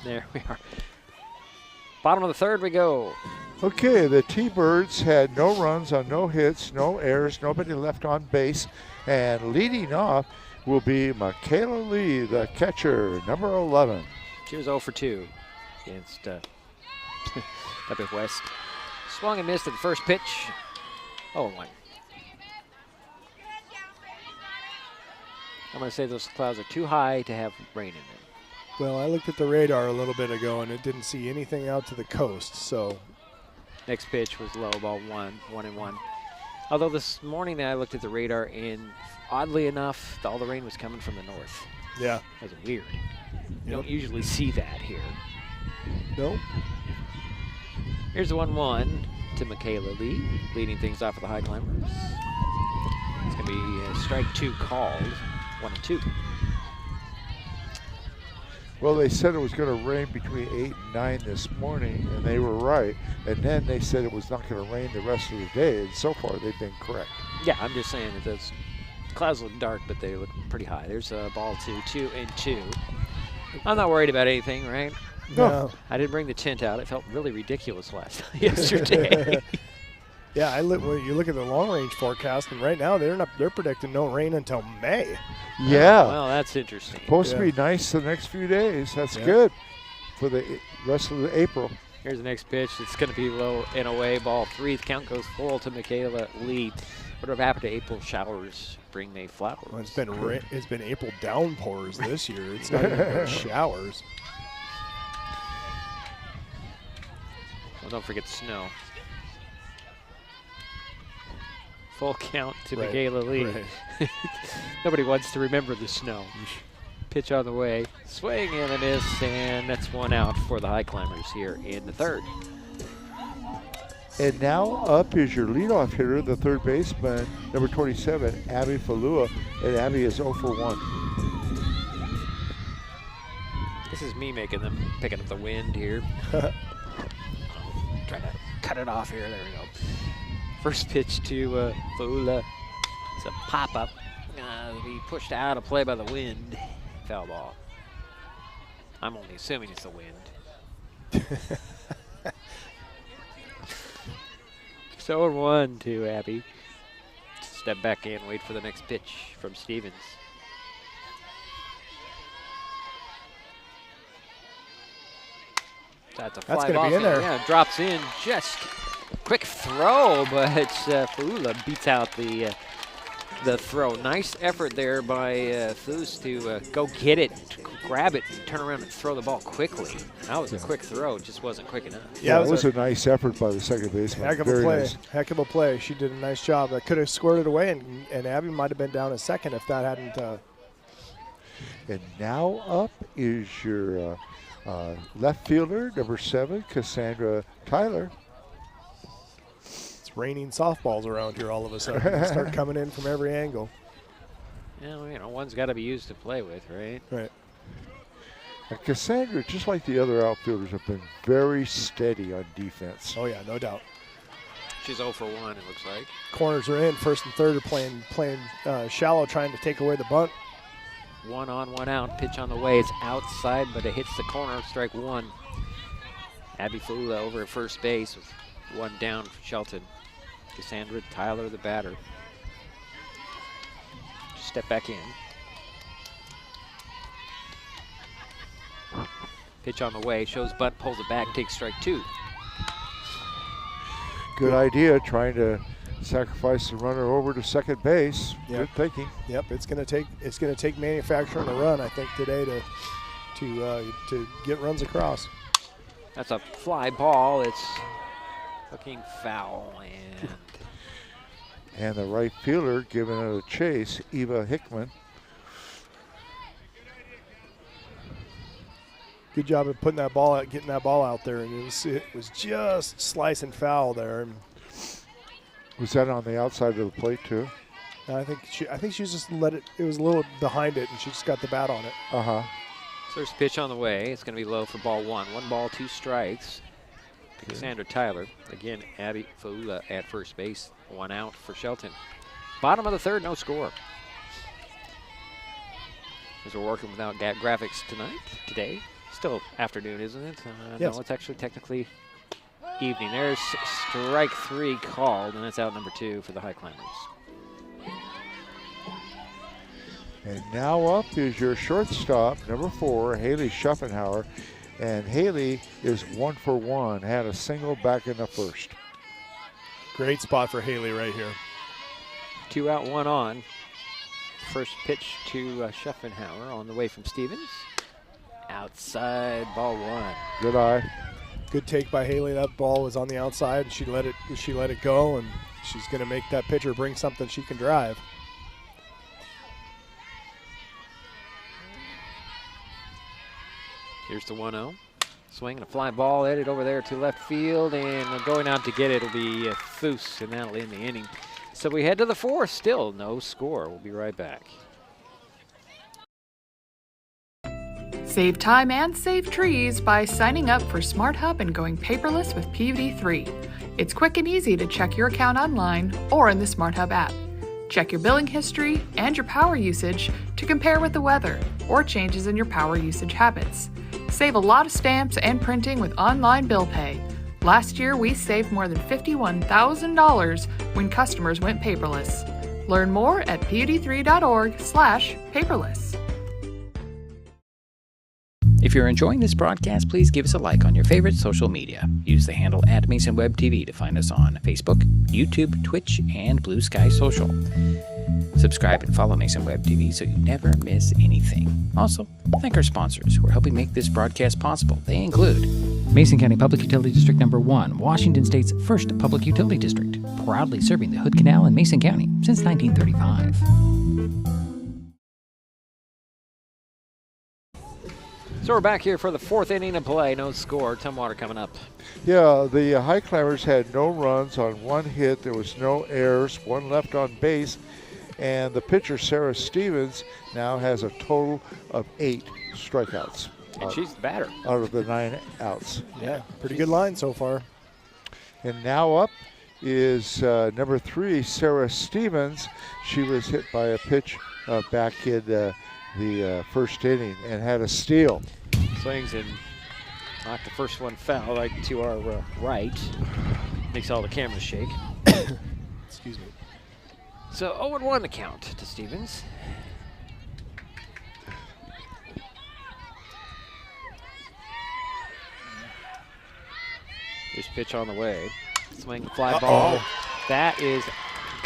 There we are. Bottom of the third we go. Okay, the T-Birds had no runs on no hits, no errors, nobody left on base. And leading off will be Michaela Lee, the catcher, number 11. She was 0 for 2 against WF. Swung and missed at the first pitch. 0-1. I'm going to say those clouds are too high to have rain in them. Well, I looked at the radar a little bit ago, and it didn't see anything out to the coast, so. Next pitch was low, ball 1-1. Although this morning I looked at the radar, and oddly enough, all the rain was coming from the north. Yeah. That was weird. You don't usually see that here. Nope. Here's the 1-1 to Michaela Lee, leading things off for the Highclimbers. It's going to be strike 2 called, 1-2. Well, they said it was going to rain between 8 and 9 this morning, and they were right. And then they said it was not going to rain the rest of the day, and so far they've been correct. Yeah, I'm just saying that those clouds look dark, but they look pretty high. There's a ball 2-2. I'm not worried about anything, right? No. I didn't bring the tent out. It felt really ridiculous yesterday. Yeah, when you look at the long-range forecast, and right now they're predicting no rain until May. Yeah. Well, that's interesting. Supposed to be nice the next few days. That's good for the rest of the April. Here's the next pitch. It's going to be low and away. Ball 3. The count goes full to Michaela Lee. What would have happened to April showers bring May flowers? Well, it's been April downpours this year. It's not even been showers. Well, don't forget the snow. Full count to Michaela Lee. Right. Nobody wants to remember the snow. Pitch on the way. Swing and a miss, and that's 1 out for the Highclimbers here in the third. And now up is your leadoff hitter, the third baseman, number 27, Abby Falua. And Abby is 0 for 1. This is me picking up the wind here. Trying to cut it off here. There we go. First pitch to Falua. It's a pop-up. Be pushed out of play by the wind. Foul ball. I'm only assuming it's the wind. So 1 to Abby. Step back in, wait for the next pitch from Stevens. That's That's fly going ball. to be in there. Yeah, drops in. Just quick throw, but Faula beats out the throw. Nice effort there by Foos to go get it, grab it, and turn around and throw the ball quickly. That was a quick throw. It just wasn't quick enough. Yeah, it was a nice effort by the second baseman. Heck of Very a play. nice. Heck of a play. She did a nice job. I could have squirted away, and Abby might have been down a second if that hadn't. And now up is your left fielder, number 7, Cassandra Tyler. It's raining softballs around here all of a sudden. They start coming in from every angle. Yeah, well, you know, one's got to be used to play with, right? Right. And Cassandra, just like the other outfielders, have been very steady on defense. Oh, yeah, no doubt. She's 0 for 1, it looks like. Corners are in. First and third are playing shallow, trying to take away the bunt. 1 on, 1 out. Pitch on the way. It's outside, but it hits the corner. Strike 1. Abby Faula over at first base with 1 down for Shelton. Cassandra Tyler, the batter. Just step back in. Pitch on the way. Shows bunt, pulls it back, takes strike 2. Good idea, trying to sacrifice the runner over to second base. Yep. Good thinking. Yep, it's going to take manufacturing a run, I think, today to get runs across. That's a fly ball. It's looking foul, and the right fielder giving it a chase, Eva Hickman. Good job of putting that ball out, getting that ball out there, and it was just slicing foul there. Was that on the outside of the plate too? I think she was just let it. It was a little behind it, and she just got the bat on it. First pitch on the way. It's going to be low for ball 1. 1 ball, 2 strikes. Cassandra Tyler. Again, Abby Faula at first base. 1 out for Shelton. Bottom of the third, no score. As we're working without graphics today. Still afternoon, isn't it? Yes. No, it's actually technically evening. There's strike 3 called, and that's out number 2 for the Highclimbers. And now up is your shortstop, number 4, Haley Schuffenhauer. And Haley is 1 for 1, had a single back in the first. Great spot for Haley right here. 2 out, 1 on. First pitch to Schuffenhauer on the way from Stevens. Outside, ball 1. Good eye. Good take by Haley. That ball was on the outside, and she let it go, and she's going to make that pitcher bring something she can drive. Here's the 1-0. Swinging a fly ball, headed over there to left field, and going out to get it will be Foos, and that'll end the inning. So we head to the 4th, still no score. We'll be right back. Save time and save trees by signing up for Smart Hub and going paperless with PVD3. It's quick and easy to check your account online or in the Smart Hub app. Check your billing history and your power usage to compare with the weather or changes in your power usage habits. Save a lot of stamps and printing with online bill pay. Last year, we saved more than $51,000 when customers went paperless. Learn more at pud3.org/paperless. If you're enjoying this broadcast, please give us a like on your favorite social media. Use the handle @MasonWebTV to find us on Facebook, YouTube, Twitch, and Blue Sky Social. Subscribe and follow Mason Web TV so you never miss anything. Also, thank our sponsors who are helping make this broadcast possible. They include Mason County Public Utility District Number 1, Washington State's first public utility district, proudly serving the Hood Canal in Mason County since 1935. So we're back here for the 4th inning of play. No score. Tumwater coming up. Yeah, the Highclimbers had no runs on 1 hit. There was no errors, 1 left on base. And the pitcher, Sarah Stevens, now has a total of 8 strikeouts. And she's the batter. Out of the 9 outs. Yeah, pretty good line so far. And now up is number 3, Sarah Stevens. She was hit by a pitch back in the first inning and had a steal. Swings and knocked the first one foul right to our right. Makes all the cameras shake. Excuse me. So 0-1 the count to Stevens. Here's pitch on the way. Swing, fly ball. That is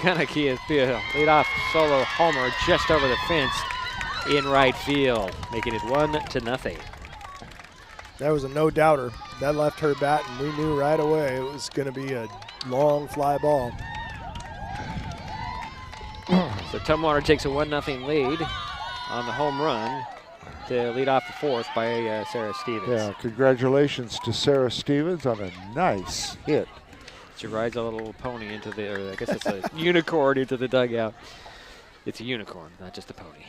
gonna be a leadoff solo homer just over the fence in right field, making it 1-0. That was a no-doubter. That left her bat, and we knew right away it was going to be a long fly ball. So Tumwater takes a 1-0 lead on the home run to lead off the fourth by Sarah Stevens. Yeah, congratulations to Sarah Stevens on a nice hit. She rides a little pony into the, or I guess it's a unicorn into the dugout. It's a unicorn, not just a pony.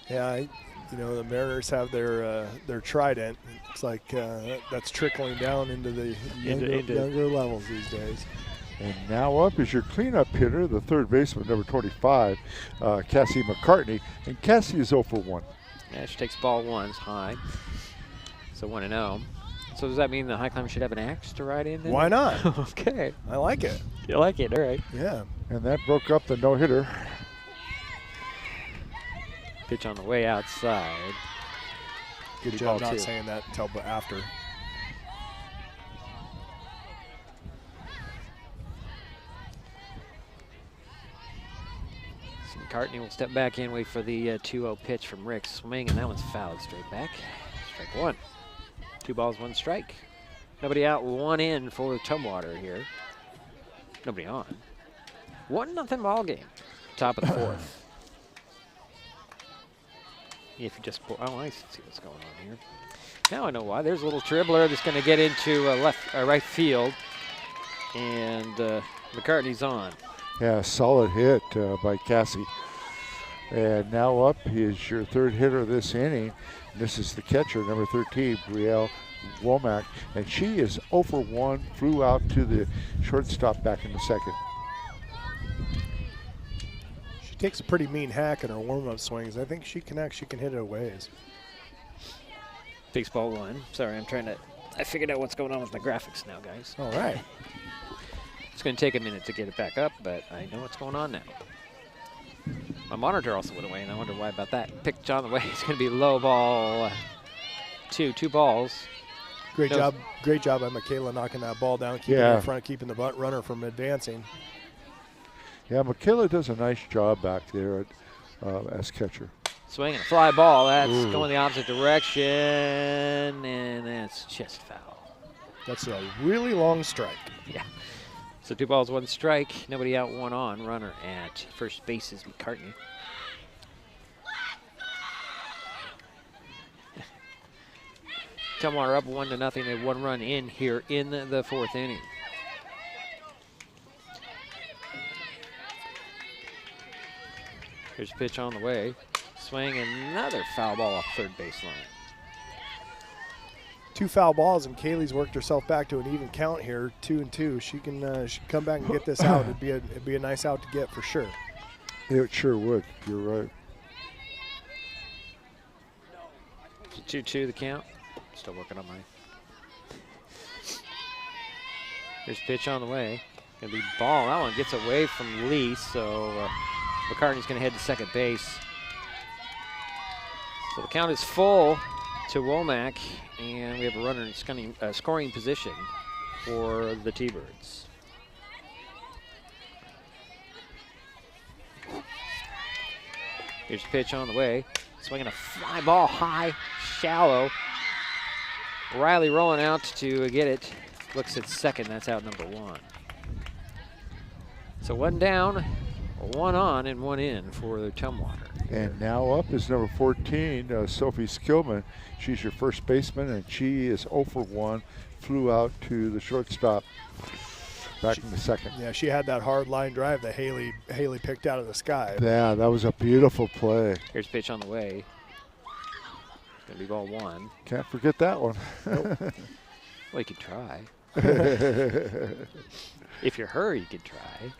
Yeah, you know, the Mariners have their trident. It's like that's trickling down into the younger levels these days. And now up is your cleanup hitter, the third baseman, number 25, Cassie McCartney. And Cassie is 0 for 1. Yeah, she takes ball ones high. So 1-0. So does that mean the Highclimbers should have an axe to ride in then? Why not? Okay. I like it. You like it, all right. Yeah. And that broke up the no-hitter. Pitch on the way outside. Good job not saying that until after. So McCartney will step back in, wait for the 2-0 pitch from Rick. Swing, and that one's fouled straight back. Strike one. 2 balls, 1 strike. Nobody out, 1 in for Tumwater here. Nobody on. 1-0 ball game. Top of the fourth. If you just pull, oh, I see what's going on here. Now I know why. There's a little dribbler that's going to get into right field, and McCartney's on. Yeah, solid hit by Cassie. And now up is your third hitter of this inning. This is the catcher, number 13, Brielle Womack, and she is 0 for 1. Flew out to the shortstop back in the second. She takes a pretty mean hack in her warm-up swings. I think she can hit it a ways. Takes ball 1. Sorry, I figured out what's going on with my graphics now, guys. All right. It's going to take a minute to get it back up, but I know what's going on now. My monitor also went away, and I wonder why about that. Pitch on the way. It's going to be low ball 2 balls. Great job by Michaela knocking that ball down, keeping it in front, keeping the bunt runner from advancing. Yeah, Michaela does a nice job back there as catcher. Swinging a fly ball. That's going the opposite direction, and that's just foul. That's a really long strike. Yeah. So 2 balls, 1 strike. Nobody out, 1 on. Runner at first base is McCartney. Tumwater up 1-0. They have 1 run in here in the fourth inning. Here's a pitch on the way. Swing, another foul ball off third baseline. 2 foul balls, and Kaylee's worked herself back to an even count here, 2-2. She can come back and get this out. It'd be a nice out to get for sure. It sure would. You're right. 2-2 the count. Still working on mine. Here's a pitch on the way. Gonna be ball. That one gets away from Lee, so McCartney's gonna head to second base. So the count is full to Womack, and we have a runner in scoring position for the T-Birds. Here's a pitch on the way. Swinging a fly ball high, shallow. Riley rolling out to get it. Looks at second. That's out number 1. So 1 down, 1 on, and 1 in for the Tumwater. And now up is number 14, Sophie Skillman. She's your first baseman, and she is 0 for 1. Flew out to the shortstop back in the second. Yeah, she had that hard line drive that Haley picked out of the sky. Yeah, that was a beautiful play. Here's a pitch on the way. Gonna be ball 1. Can't forget that one. Nope. Well, you could try. If you're her, you could try.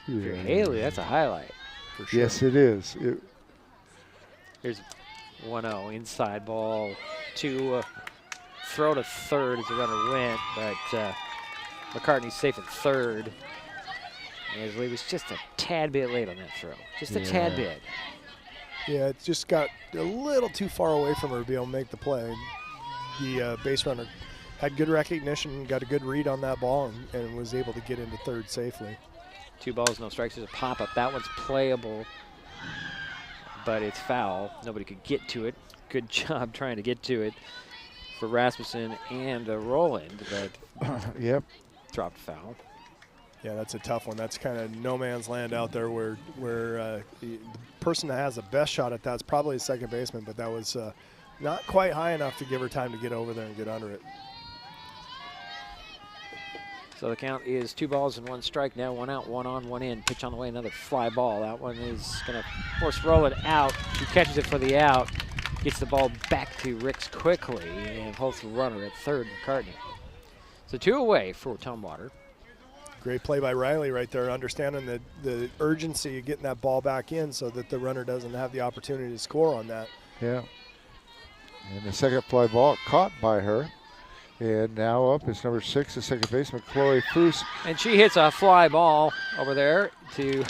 Yeah. If you're Haley, that's a highlight for sure. Yes, it is. Here's 1-0 inside ball 2. Throw to third as the runner went, but McCartney's safe at third. As Lee was just a tad bit late on that throw. Just a tad bit. Yeah, it just got a little too far away from her to be able to make the play. The base runner had good recognition, got a good read on that ball, and was able to get into third safely. 2 balls, no strikes. There's a pop-up. That one's playable, but it's foul. Nobody could get to it. Good job trying to get to it for Rasmussen and Roland, but yep, dropped foul. Yeah, that's a tough one. That's kind of no man's land out there where the person that has the best shot at that is probably a second baseman, but that was not quite high enough to give her time to get over there and get under it. So the count is 2 balls and 1 strike. Now 1 out, 1 on, 1 in. Pitch on the way, another fly ball. That one is going to force Roland out. She catches it for the out, gets the ball back to Ricks quickly, and holds the runner at third, McCartney. So 2 away for Tumwater. Great play by Riley right there, understanding the urgency of getting that ball back in so that the runner doesn't have the opportunity to score on that. Yeah. And the second fly ball caught by her. And now up is number 6, the second baseman, Chloe Foose. And she hits a fly ball over there to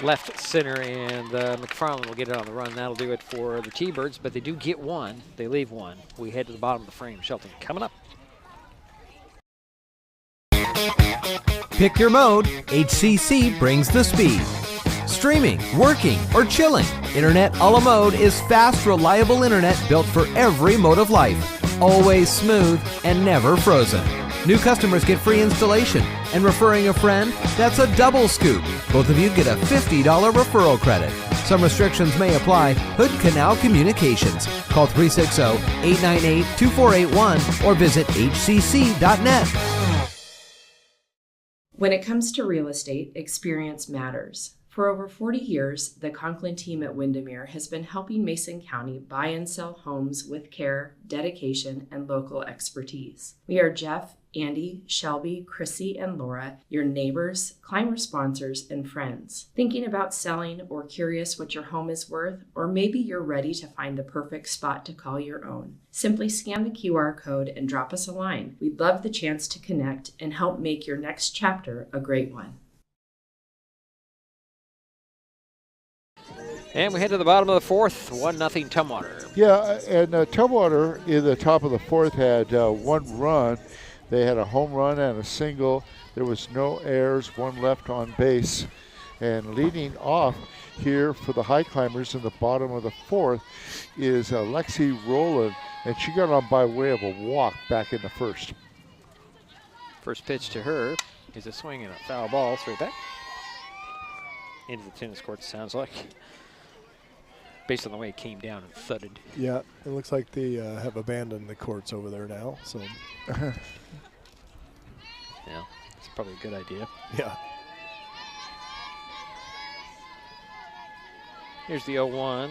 left center, and McFarland will get it on the run. That'll do it for the T-Birds, but they do get 1. They leave 1. We head to the bottom of the frame. Shelton coming up. Pick your mode. HCC brings the speed. Streaming, working, or chilling, Internet a la mode is fast, reliable internet built for every mode of life. Always smooth and never frozen. New customers get free installation, and referring a friend, that's a double scoop. Both of you get a $50 referral credit. Some restrictions may apply. Hood Canal Communications. Call 360-898-2481 or visit hcc.net. When it comes to real estate, experience matters. For over 40 years, the Conklin team at Windermere has been helping Mason County buy and sell homes with care, dedication, and local expertise. We are Jeff, Andy, Shelby, Chrissy, and Laura, your neighbors, climber sponsors, and friends. Thinking about selling or curious what your home is worth, or maybe you're ready to find the perfect spot to call your own. Simply scan the QR code and drop us a line. We'd love the chance to connect and help make your next chapter a great one. And we head to the bottom of the 4th, 1-0 Tumwater. Yeah, and Tumwater in the top of the 4th had 1 run. They had a home run and a single. There was no errors, 1 left on base. And leading off here for the Highclimbers in the bottom of the 4th is Lexi Rowland, and she got on by way of a walk back in the 1st. First pitch to her is a swing and a foul ball straight back into the tennis court, sounds like, based on the way it came down and thudded. Yeah, it looks like they have abandoned the courts over there now. So, yeah, it's probably a good idea. Yeah. Here's the 0-1.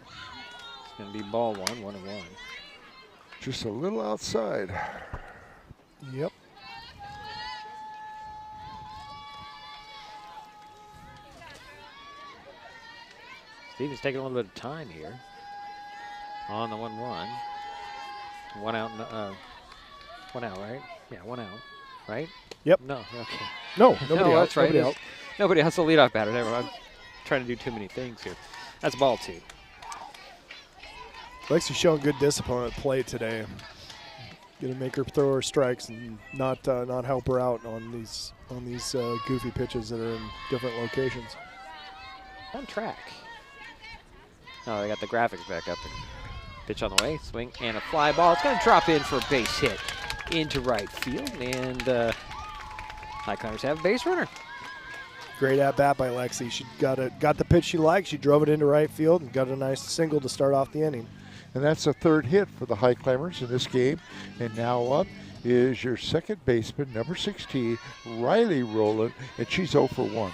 It's going to be ball 1-1. Just a little outside. Yep. Stevens taking a little bit of time here on the 1-1. 1 out, 1 out, right? Yeah, 1 out, right? Yep. No, okay. No, nobody out. That's right. Nobody out. Nobody else. The leadoff batter. Never mind. I'm trying to do too many things here. That's ball 2. Lexi's showing good discipline at plate today. Gonna make her throw her strikes and not help her out on these goofy pitches that are in different locations. On track. Oh, they got the graphics back up. And pitch on the way, swing, and a fly ball. It's going to drop in for a base hit into right field, and Highclimbers have a base runner. Great at bat by Lexi. She got the pitch she liked. She drove it into right field and got a nice single to start off the inning. And that's the 3rd hit for the Highclimbers in this game. And now up is your second baseman, number 16, Riley Rowland, and she's 0 for 1.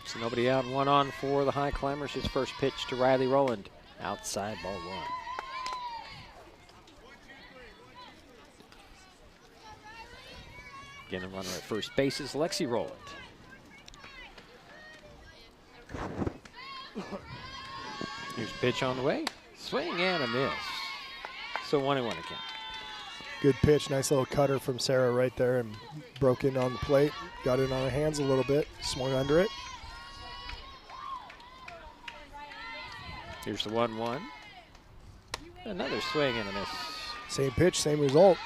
So nobody out and 1 on for the Highclimbers. His first pitch to Riley Rowland. Outside ball 1. Again, the runner at first base is Lexi Rowland. Here's a pitch on the way. Swing and a miss. So 1-1 again. Good pitch. Nice little cutter from Sarah right there and broke in on the plate. Got it on her hands a little bit. Swung under it. Here's the 1-1. Another swing and a miss. Same pitch, same result.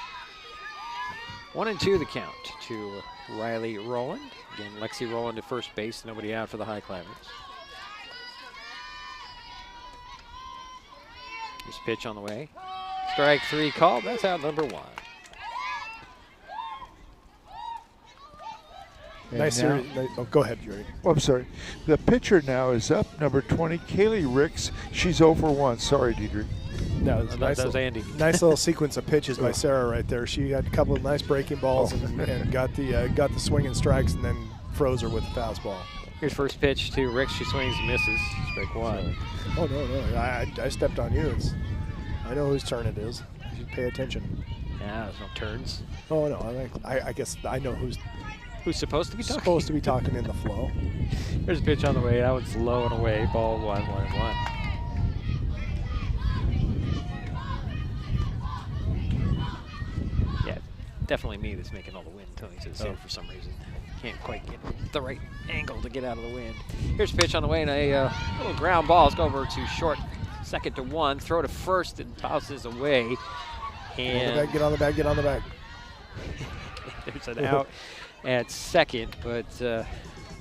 1-2 the count to Riley Rowland. Again, Lexi Rowland to first base. Nobody out for the Highclimbers. Here's pitch on the way. Strike 3 called. That's out number 1. Nice series. Oh, go ahead, Jerry. Oh, I'm sorry. The pitcher now is up, number 20, Kaylee Ricks. She's 0 for 1. Sorry, Diedrich. No, it was that was Andy. Nice little sequence of pitches by Sarah right there. She had a couple of nice breaking balls and got the swing and strikes, and then froze her with the fastball. Here's first pitch to Ricks. She swings and misses. Strike 1. Oh, no. I stepped on you. I know whose turn it is. You should pay attention. Yeah, there's no turns. Oh, no. I guess I know who's supposed to be talking. Supposed to be talking in the flow. There's a pitch on the way. That one's low and away. Ball 1-1-1. Yeah, definitely me that's making all the wind. Tony says here for some reason. Can't quite get the right angle to get out of the wind. Here's a pitch on the way and a little ground ball. Let's go over to short. Second to 1. Throw to first and bounces away. And get on the bag. there's an out at second, but so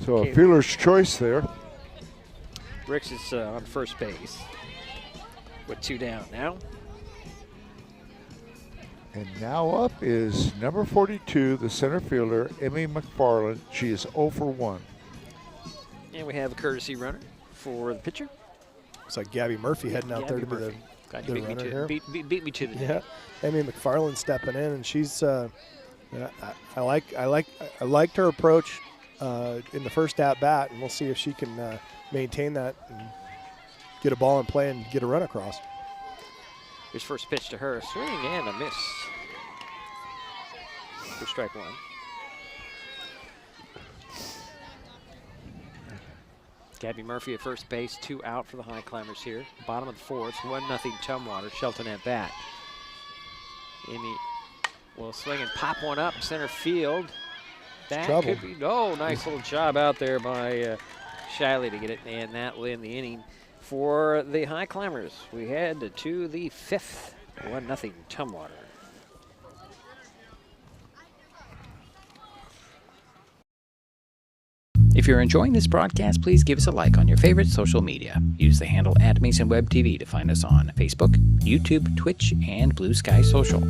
a fielder's choice there. Ricks is on first base with 2 down now. And now up is number 42, the center fielder, Emmy McFarland. She is 0 for 1. And we have a courtesy runner for the pitcher. It's like Gabby Murphy heading out there to be the runner here. Beat me to the yeah. Emmy McFarland stepping in, and she's I liked her approach in the first at bat, and we'll see if she can maintain that and get a ball in play and get a run across. Here's first pitch to her, swing and a miss. For strike 1. Gabby Murphy at first base, 2 out for the Highclimbers here. Bottom of the 4th, 1-0 Tumwater. Shelton at bat. Amy will swing and pop one up center field. That could be nice little job out there by Shiley to get it, and that will end the inning for the Highclimbers. We head to the 5th, 1-0 Tumwater. If you're enjoying this broadcast, please give us a like on your favorite social media. Use the handle @MasonWebTV to find us on Facebook, YouTube, Twitch, and Blue Sky Social.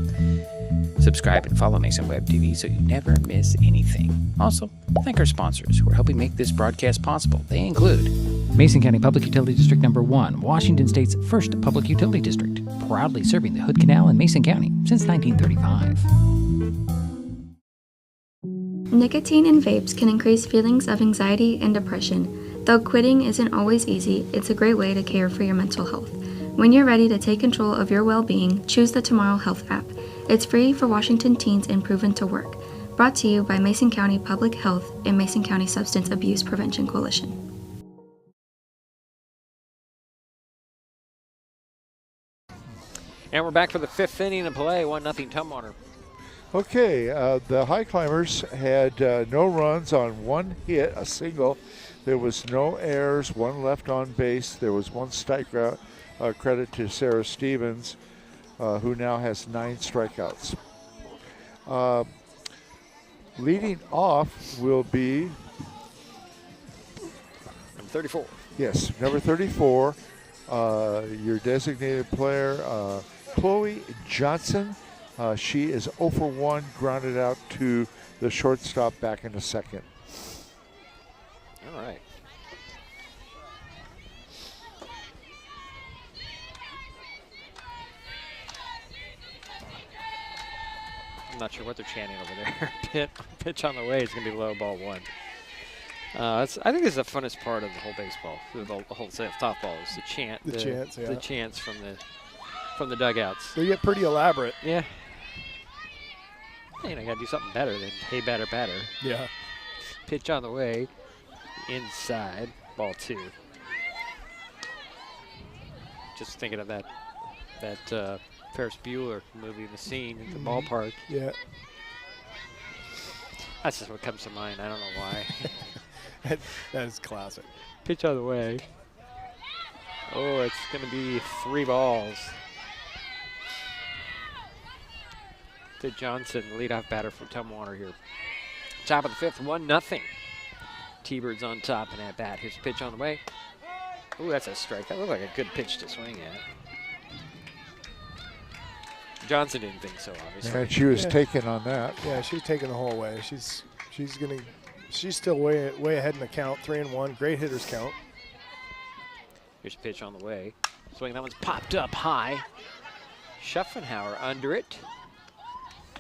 Subscribe and follow Mason Web TV so you never miss anything. Also, thank our sponsors who are helping make this broadcast possible. They include Mason County Public Utility District Number 1, Washington State's first public utility district, proudly serving the Hood Canal in Mason County since 1935. Nicotine in vapes can increase feelings of anxiety and depression. Though quitting isn't always easy, it's a great way to care for your mental health. When you're ready to take control of your well-being, choose the Tomorrow Health app. It's free for Washington teens and proven to work. Brought to you by Mason County Public Health and Mason County Substance Abuse Prevention Coalition. And we're back for the 5th inning of play, 1-0 Tumwater. Okay, the Highclimbers had no runs on 1 hit, a single. There was no errors, 1 left on base. There was 1 strikeout. Credit to Sarah Stevens, who now has 9 strikeouts. Leading off will be number 34. Yes, number 34, your designated player, Chloe Johnson. She is 0 for 1, grounded out to the shortstop back in the 2nd. All right. I'm not sure what they're chanting over there. Pitch on the way is going to be low, ball 1. I think this is the funnest part of the whole baseball, the whole softball is the chant. The chants, yeah. The chants from the dugouts. They get pretty elaborate. Yeah. You know, you got to do something better than hey, batter, batter. Yeah. Pitch on the way, inside, ball 2. Just thinking of that Ferris Bueller movie, The Scene at the ballpark. Yeah. That's just what comes to mind. I don't know why. That is classic. Pitch on the way. Oh, it's going to be 3 balls. To Johnson, leadoff batter for Tumwater here. Top of the 5th, 1-0. T-Birds on top and at bat. Here's a pitch on the way. Ooh, that's a strike. That looked like a good pitch to swing at. Johnson didn't think so, obviously. And she was taken on that. Yeah, she's taking the whole way. She's still way ahead in the count. 3-1. Great hitters count. Here's a pitch on the way. Swing, that one's popped up high. Schuffenhauer under it.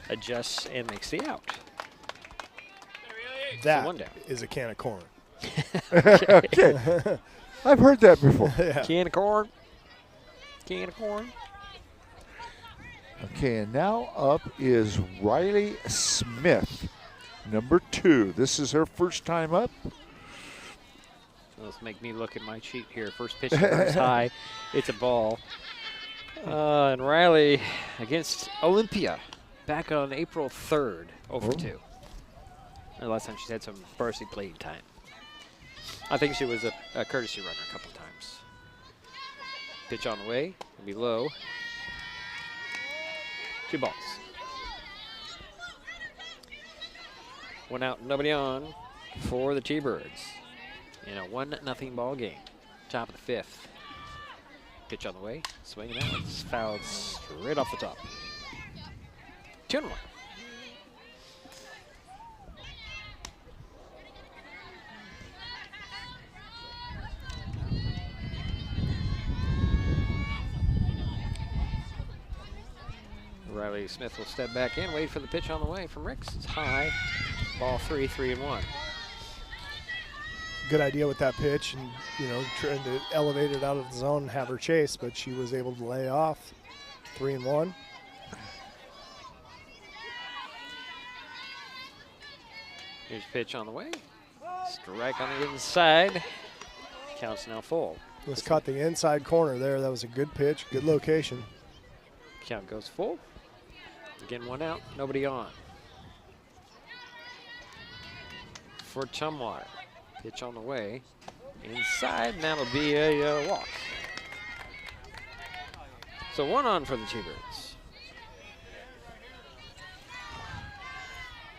Adjusts and makes the out. That so 1 down. is a can of corn. Okay. I've heard that before. Yeah. Can of corn. Can of corn. Okay, and now up is Riley Smith, number 2. This is her first time up. Let's make me look at my sheet here. First pitch goes high. It's a ball. And Riley against Olympia back on April 3rd, 0-2. The last time she's had some varsity playing time. I think she was a courtesy runner a couple times. Pitch on the way. It'll be low. 2 balls. 1 out, nobody on for the T-Birds in a 1-0 ball game. Top of the 5th. Pitch on the way. Swinging that one's fouled straight off the top. 2-1. Riley Smith will step back in, wait for the pitch on the way from Ricks. It's high. Ball 3, 3-1. Good idea with that pitch, and trying to elevate it out of the zone and have her chase, but she was able to lay off. 3-1. Here's a pitch on the way. Strike on the inside. Count's now full. Just caught the inside corner there. That was a good pitch, good location. Count goes full. Again, 1 out, nobody on. For Tumwater. Pitch on the way. Inside, and that'll be a walk. So 1 on for the T-Birds.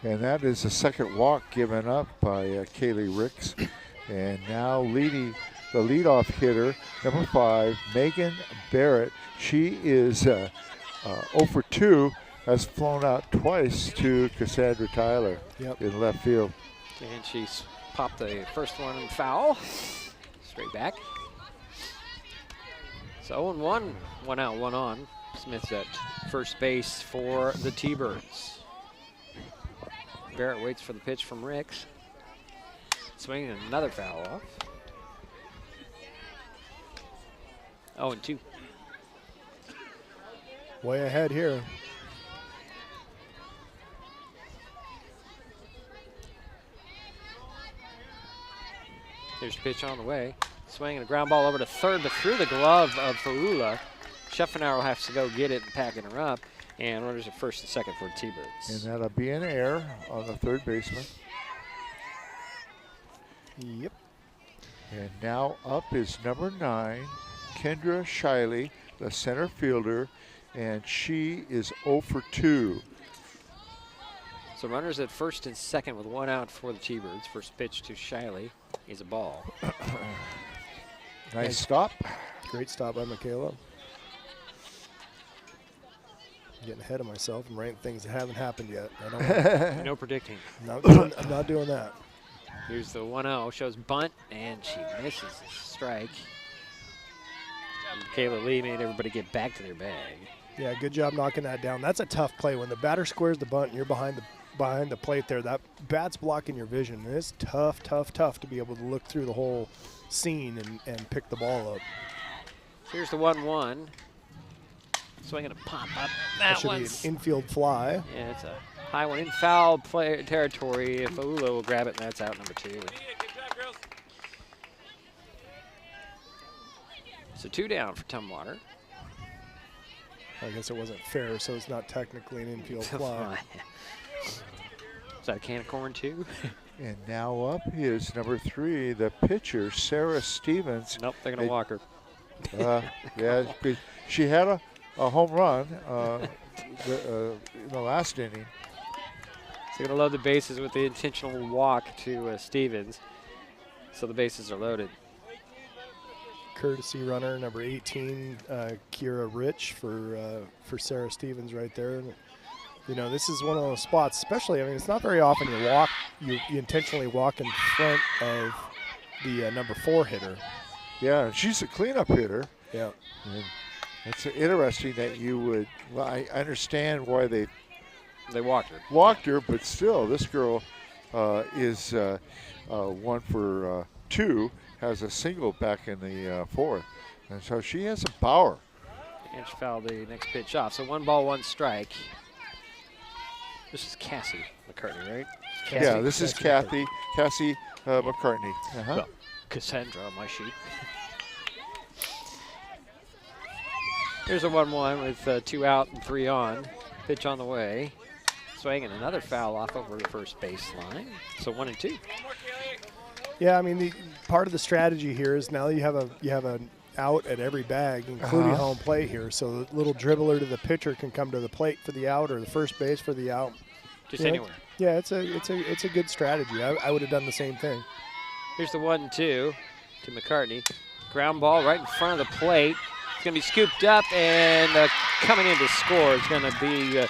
And that is the second walk given up by Kaylee Ricks. And now leading the leadoff hitter, number 5, Megan Barrett. She is 0-2, has flown out twice to Cassandra Tyler in left field. And she's popped the first one and foul. Straight back. So 0-1, 1 out, 1 on. Smith's at first base for the T-Birds. Barrett waits for the pitch from Ricks. Swinging another foul off. 0-2. Way ahead here. Here's a pitch on the way. Swinging a ground ball over to third, but through the glove of Faula. Schuffenauer will have to go get it and packing her up. And runners at first and second for the T-Birds. And that'll be an error on the third baseman. Yep. And now up is number 9, Kendra Shiley, the center fielder, and she is 0-2. So runners at first and second with 1 out for the T-Birds. First pitch to Shiley is a ball. Nice stop. Great stop by Michaela. Getting ahead of myself. I'm writing things that haven't happened yet. I don't No predicting. I'm not doing that. Here's the 1-0, shows bunt, and she misses the strike. Michaela Lee made everybody get back to their bag. Yeah, good job knocking that down. That's a tough play. When the batter squares the bunt and you're behind the plate there, that bat's blocking your vision. And it's tough to be able to look through the whole scene and pick the ball up. Here's the 1-1. Swinging a pop up. That should be one's an infield fly. Yeah, it's a high one in foul play territory. If Faula will grab it, and that's out number 2. So 2 down for Tumwater. I guess it wasn't fair, so it's not technically an infield fly. Is that a can of corn too? And now up is number 3, the pitcher, Sarah Stevens. Nope, they're going to walk her. Yeah, she had a home run in the last inning. So going to load the bases with the intentional walk to Stevens. So the bases are loaded. Courtesy runner number 18, Kira Rich for Sarah Stevens right there. And, you know, this is one of those spots, especially, I mean, it's not very often you intentionally walk in front of the number 4 hitter. Yeah, she's a cleanup hitter. Yeah. And it's interesting that you would, well, I understand why they walked her, but still, this girl is 1 for 2, has a single back in the 4th. And so she has some power. And she fouled the next pitch off. So 1 ball, 1 strike. This is Cassie McCartney, right? Yeah, this is Cassie McCartney. Well, Cassandra on my sheet. Here's a 1-1 with 2 out and 3 on. Pitch on the way. Swing and another foul off over the first baseline. So 1 and 2. Yeah, I mean, the part of the strategy here is now you have an out at every bag, including home plate here. So the little dribbler to the pitcher can come to the plate for the out or the first base for the out. Just anywhere. Yeah, it's a good strategy. I would have done the same thing. Here's the 1-2 to McCartney. Ground ball right in front of the plate. It's going to be scooped up, and coming in to score is going to be,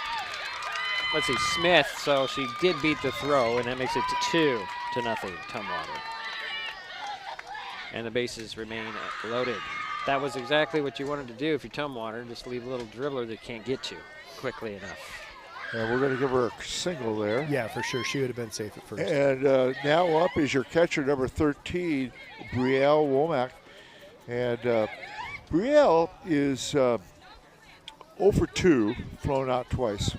let's see, Smith. So she did beat the throw, and that makes it 2-0 Tumwater. And the bases remain loaded. That was exactly what you wanted to do if you're Tumwater, just leave a little dribbler that can't get you quickly enough. And we're going to give her a single there. Yeah, for sure. She would have been safe at first. And now up is your catcher, number 13, Brielle Womack. And Brielle is 0 for 2, thrown out twice.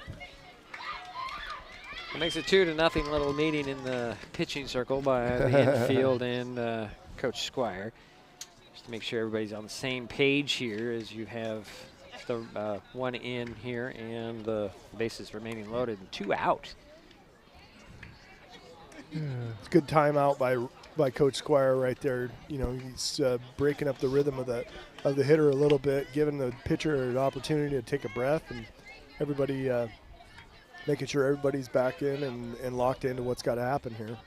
It makes it 2-0 little meeting in the pitching circle by the infield and Coach Squire. Just to make sure everybody's on the same page here as you have the 1 in here and the bases remaining loaded and 2 out. It's a good timeout by Coach Squire right there. You know, he's breaking up the rhythm of the hitter a little bit, giving the pitcher an opportunity to take a breath, and everybody making sure everybody's back in and locked into what's got to happen here.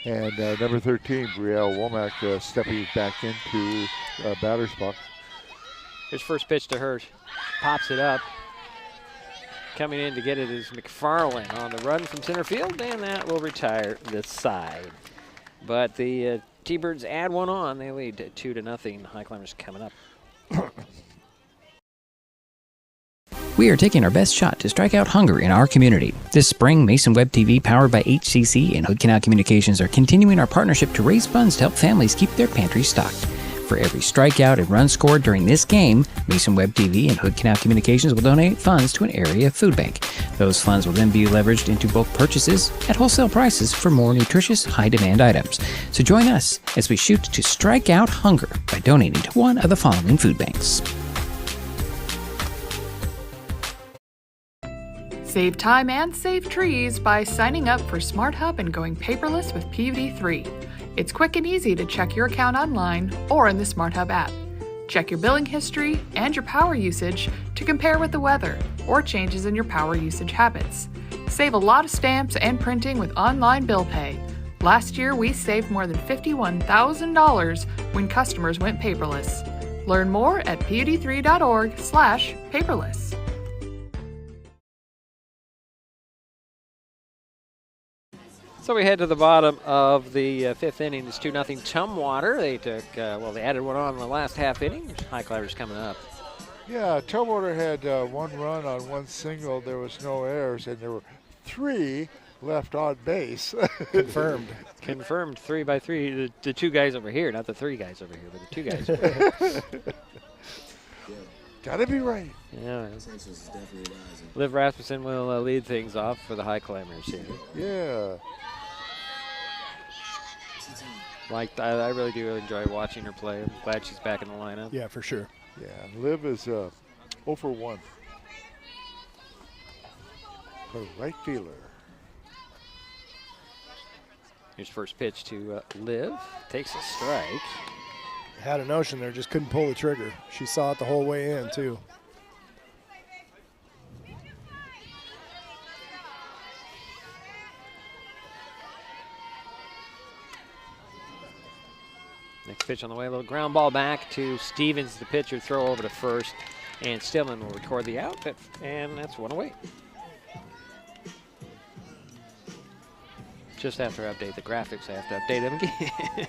And number 13, Brielle Womack, stepping back into batter's box. Here's first pitch to her. Pops it up. Coming in to get it is McFarland on the run from center field, and that will retire this side. But the T-Birds add 1 on. They lead 2-0. Highclimbers coming up. We are taking our best shot to strike out hunger in our community. This spring, Mason Web TV, powered by HCC and Hood Canal Communications, are continuing our partnership to raise funds to help families keep their pantries stocked. For every strikeout and run scored during this game, Mason Web TV and Hood Canal Communications will donate funds to an area food bank. Those funds will then be leveraged into bulk purchases at wholesale prices for more nutritious, high-demand items. So join us as we shoot to strike out hunger by donating to one of the following food banks. Save time and save trees by signing up for Smart Hub and going paperless with PVD3. It's quick and easy to check your account online or in the Smart Hub app. Check your billing history and your power usage to compare with the weather or changes in your power usage habits. Save a lot of stamps and printing with online bill pay. Last year, we saved more than $51,000 when customers went paperless. Learn more at pud3.org/paperless. So we head to the bottom of the 5th inning. It's 2-0 Tumwater. They took, they added 1 on in the last half inning. Highclimbers coming up. Yeah, Tumwater had 1 run on 1 single. There was no errors, and there were 3 left on base. Confirmed. Confirmed 3 by 3. The 2 guys over here, not the 3 guys over here, but the 2 guys over here. Gotta be right. Yeah. Liv Rasmussen will lead things off for the Highclimbers here. Yeah. I really do enjoy watching her play. I'm glad she's back in the lineup. Yeah, for sure. Yeah, Liv is 0 for 1. Her right fielder. Here's first pitch to Liv. Takes a strike. Had a notion there, just couldn't pull the trigger. She saw it the whole way in, too. Next pitch on the way, a little ground ball back to Stevens, the pitcher, throw over to first, and Stillman will record the out, and that's one away. Just after I update the graphics, I have to update them again.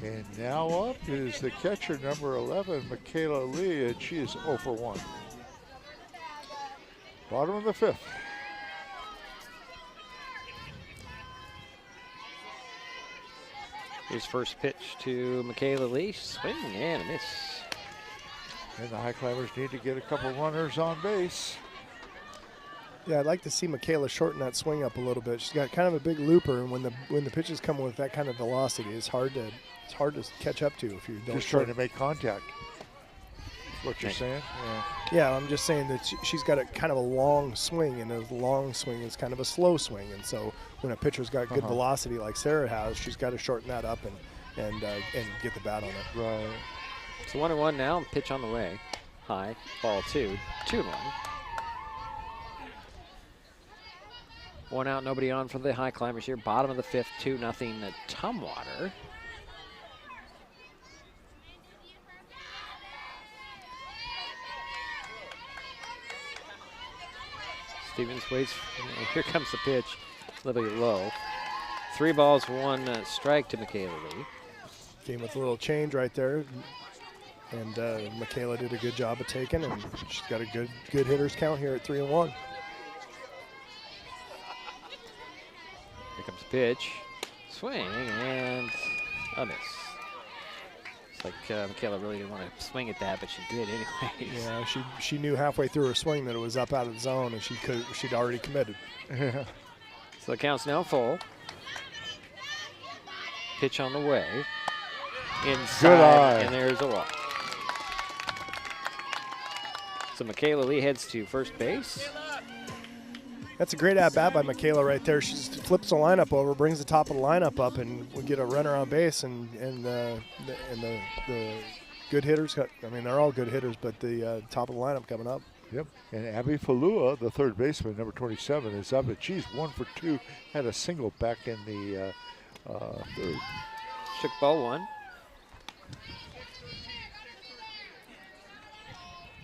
And now up is the catcher, number 11, Michaela Lee, and she is 0 for 1. Bottom of the 5th. Here's first pitch to Michaela Lee. Swing and a miss. And the Highclimbers need to get a couple runners on base. Yeah, I'd like to see Michaela shorten that swing up a little bit. She's got kind of a big looper, and when the pitches come with that kind of velocity, it's hard to catch up to if you don't. Just trying to make contact. What you're saying? Yeah, I'm just saying that she's got a kind of a long swing, and a long swing is kind of a slow swing, and so when a pitcher's got good velocity like Sarah has, she's got to shorten that up and get the bat on it. Right. So 1-1 now. Pitch on the way. High. Ball 2. 2-1. One out, nobody on for the Highclimbers here. Bottom of the 5th, 2-0 Tumwater. Stevens waits. Here comes the pitch. A little bit low. 3 balls, 1 strike to Michaela Lee. Game with a little change right there. And Michaela did a good job of taking, and she's got a good hitters count here at 3-1. Here comes the pitch. Swing and a miss. It's like Michaela really didn't want to swing at that, but she did anyway. Yeah, she knew halfway through her swing that it was up out of the zone, and she'd already committed. So the count's now full. Pitch on the way. Inside, and there's a walk. So Michaela Lee heads to first base. That's a great at-bat by Michaela right there. She just flips the lineup over, brings the top of the lineup up, and we get a runner on base, and the good hitters, I mean, they're all good hitters, but the top of the lineup coming up. Yep, and Abby Falua, the third baseman, number 27, is up, and she's 1 for 2, had a single back in the third. Shook ball 1.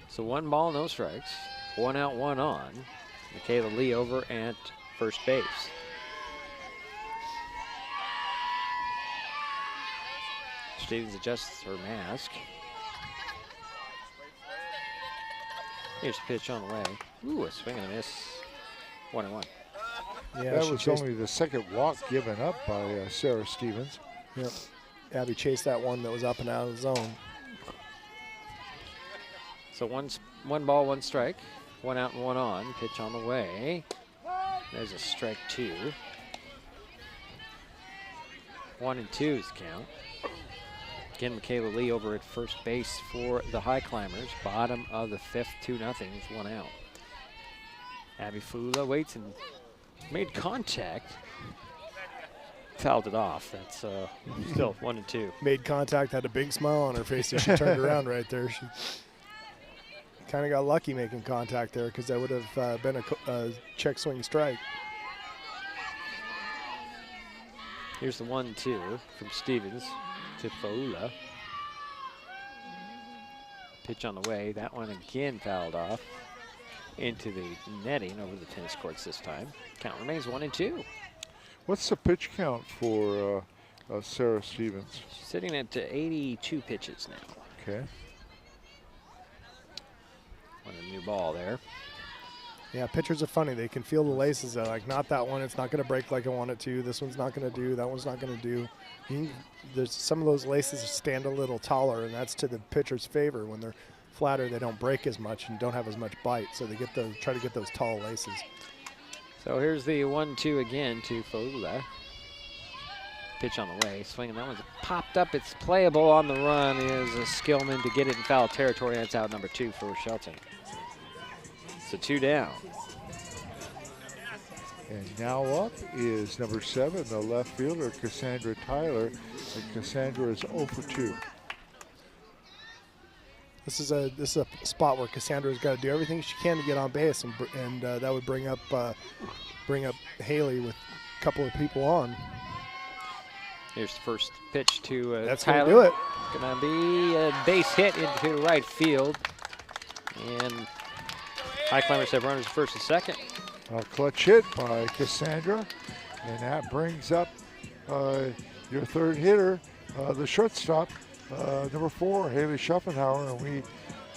So 1 ball, no strikes. 1 out, 1 on. Michaela Lee over at first base. Stevens adjusts her mask. Here's a pitch on the way. Ooh, a swing and a miss. 1-1. Yeah, that was only the second walk given up by Sarah Stevens. Yep. Abby chased that one that was up and out of the zone. So 1 ball, 1 strike. 1 out and 1 on. Pitch on the way. There's a strike 2. 1 and 2 is the count. Again, Michaela Lee over at first base for the Highclimbers. Bottom of the 5th, 2-0 with 1 out. Abby Fula waits and made contact. Fouled it off. That's still 1 and 2. Made contact, had a big smile on her face as she turned around right there. She kind of got lucky making contact there because that would have been a check swing strike. Here's the 1-2 from Stevens to Faula. Pitch on the way. That one again fouled off into the netting over the tennis courts this time. Count remains 1 and 2. What's the pitch count for Sarah Stevens? She's sitting at 82 pitches now. Okay. On a new ball there. Yeah, pitchers are funny. They can feel the laces. They're like, not that one. It's not going to break like I want it to. This one's not going to do. That one's not going to do. There's some of those laces stand a little taller, and that's to the pitcher's favor. When they're flatter, they don't break as much and don't have as much bite. So they try to get those tall laces. So here's the 1-2 again to Faula. Pitch on the way. Swinging. That one's popped up. It's playable on the run. Is a Skillman to get it in foul territory. That's out number 2 for Shelton. So 2 down. And now up is number 7, the left fielder, Cassandra Tyler. And Cassandra is 0 for 2. This is a spot where Cassandra's got to do everything she can to get on base, and that would bring up Haley with a couple of people on. Here's the first pitch to That's Tyler. going to do it. It's going to be a base hit into right field. And Highclimbers have runners first and second. A clutch hit by Cassandra. And that brings up your third hitter, the shortstop, number 4, Haley Schuffenhauer.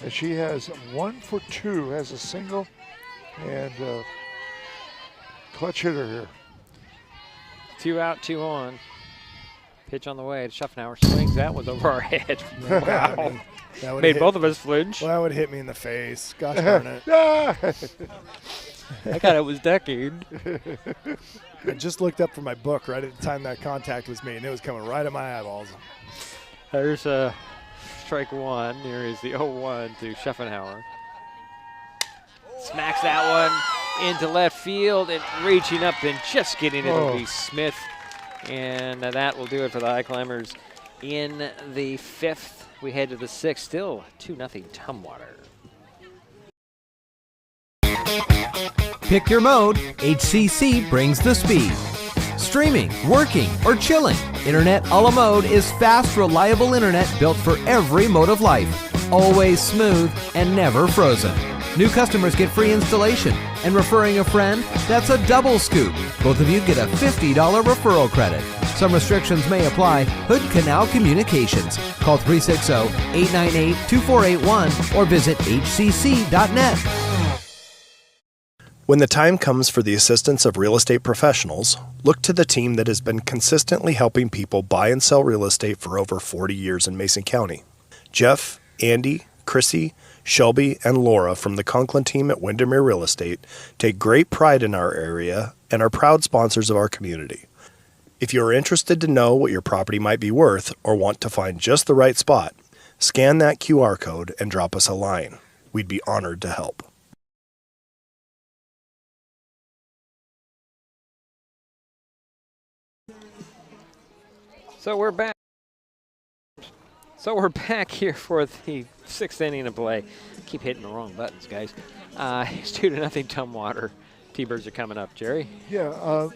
And she has 1 for 2, has a single, and clutch hitter here. 2 out, 2 on. Pitch on the way. Schuffenhauer swings. That was over our head. Wow. That Made both of us flinch. Well, that would hit me in the face. Gosh darn it. I thought it was decking. I just looked up from my book right at the time that contact was made, and it was coming right at my eyeballs. There's strike 1. Here is the 0-1 to Schuffenhauer. Smacks that one into left field and reaching up and just getting it will be Smith. And that will do it for the Highclimbers in the 5th. We head to the 6th, still 2-0 Tumwater. Pick your mode, HCC brings the speed. Streaming, working, or chilling, Internet a la mode is fast, reliable internet built for every mode of life. Always smooth and never frozen. New customers get free installation, and referring a friend, that's a double scoop. Both of you get a $50 referral credit. Some restrictions may apply. Hood Canal Communications. Call 360-898-2481 or visit hcc.net. When the time comes for the assistance of real estate professionals, look to the team that has been consistently helping people buy and sell real estate for over 40 years in Mason County. Jeff, Andy, Chrissy, Shelby, and Laura from the Conklin team at Windermere Real Estate take great pride in our area and are proud sponsors of our community. If you are interested to know what your property might be worth or want to find just the right spot, scan that QR code and drop us a line. We'd be honored to help. So we're back here for the 6th inning of play. Keep hitting the wrong buttons, guys. It's 2-0 Tumwater. T-Birds are coming up, Jerry. Yeah,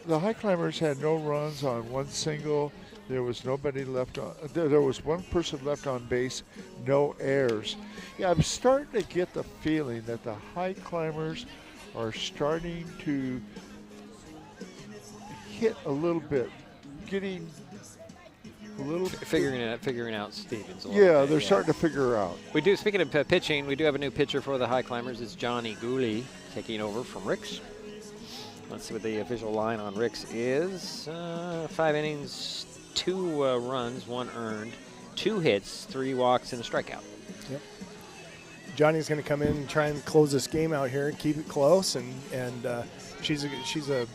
the Highclimbers had no runs on one single. There was nobody left on. There was one person left on base, no errors. Yeah, I'm starting to get the feeling that the Highclimbers are starting to hit a little bit, getting a little figuring out Stevens. Yeah, they're starting to figure out. We do. Speaking of pitching, we do have a new pitcher for the Highclimbers. It's Johnny Gooley taking over from Ricks. Let's see what the official line on Ricks is. 5 innings, 2 runs, 1 earned, 2 hits, 3 walks, and a strikeout. Yep. Johnny's going to come in and try and close this game out here and keep it close. And she's a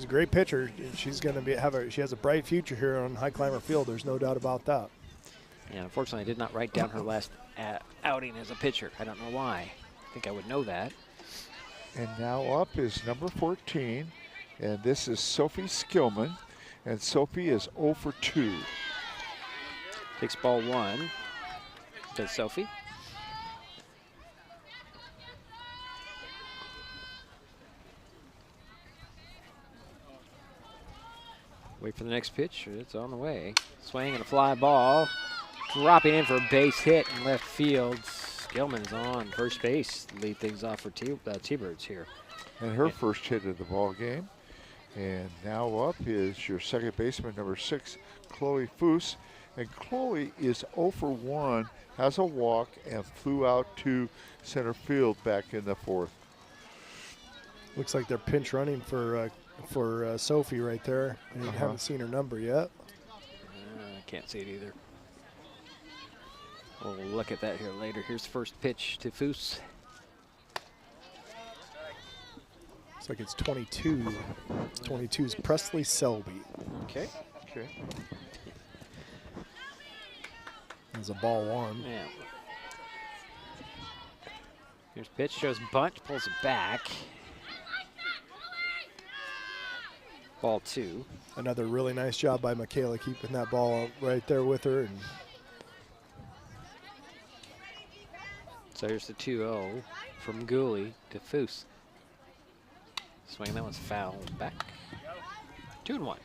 great pitcher. She's going to she has a bright future here on Highclimber Field. There's no doubt about that. Yeah, unfortunately, I did not write down her last outing as a pitcher. I don't know why. I think I would know that. And now up is number 14, and this is Sophie Skillman, and Sophie is 0 for 2. Takes ball 1. Does Sophie. Wait for the next pitch. It's on the way. Swing and a fly ball. Dropping in for a base hit in left field. Skillman's on first base. Lead things off for T-Birds here. And her first hit of the ball game. And now up is your second baseman, number 6, Chloe Foose. And Chloe is 0 for 1, has a walk, and flew out to center field back in the 4th. Looks like they're pinch running for Sophie right there. I haven't seen her number yet. I can't see it either. We'll look at that here later. Here's the first pitch to Foose. Looks like it's 22. 22 is Presley Selby. Okay. There's a ball 1. Yeah. Here's pitch, shows bunt, pulls it back. Ball 2. Another really nice job by Michaela keeping that ball right there with her. And so here's the 2-0 from Gooley to Foose. Swing, that one's fouled back. 2-1.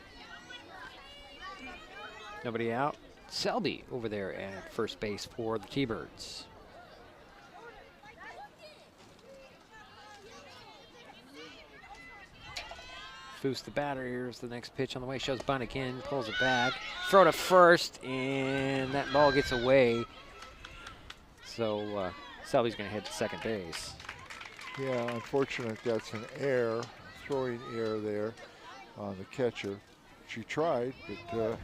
Nobody out. Selby over there at first base for the T-Birds. Foose the batter. Here's the next pitch on the way. Shows bunt again. Pulls it back. Throw to first, and that ball gets away. So Selby's going to hit the second base. Yeah, unfortunate that's an error, throwing error there on the catcher. She tried, but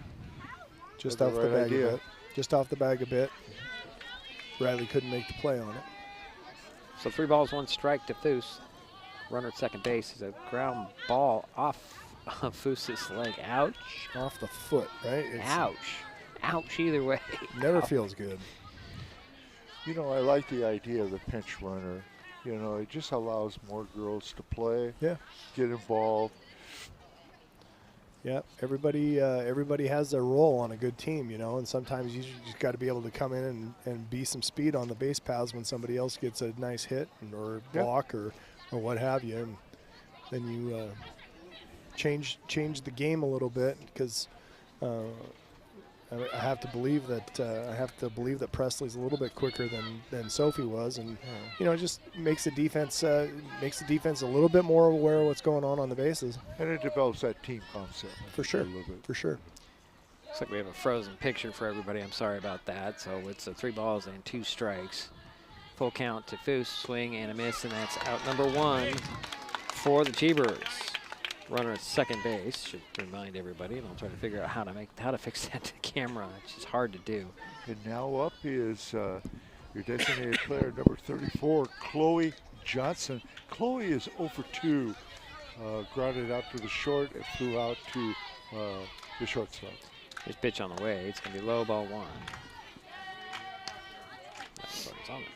just off the bag a bit. Just off the bag a bit. Riley couldn't make the play on it. So 3 balls, 1 strike to Foose. Runner at second base is a ground ball off of Foose's leg. Ouch. Off the foot, right? Ouch. Ouch either way. Never feels good. You know, I like the idea of the pinch runner. You know, it just allows more girls to play, get involved. Yeah, everybody has their role on a good team, you know, and sometimes you just got to be able to come in and be some speed on the base paths when somebody else gets a nice hit or block or what have you, and then you change the game a little bit because I have to believe that Presley's a little bit quicker than Sophie was, and you know, it just makes the defense a little bit more aware of what's going on the bases. And it develops that team concept for sure. For sure. Looks like we have a frozen picture for everybody. I'm sorry about that. So it's 3 balls and 2 strikes. Full count to Foose, swing and a miss, and that's out number 1 for the T-Birds. Runner at second base, should remind everybody, and I'll try to figure out how to fix that to the camera. It's just hard to do. And now up is your designated player, number 34, Chloe Johnson. Chloe is 0 for 2. Grounded out to the short and flew out to the shortstop. His pitch on the way. It's going to be low, ball 1. That's what it's on there.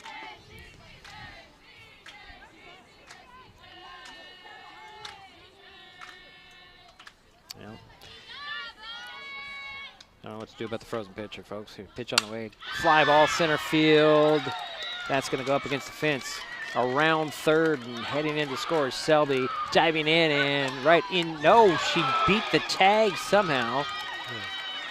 Yeah. I don't know what to do about the frozen pitcher, folks. Here, pitch on the way. Fly ball, center field. That's going to go up against the fence. Around third and heading into scores. Selby diving in and right in. No, she beat the tag somehow.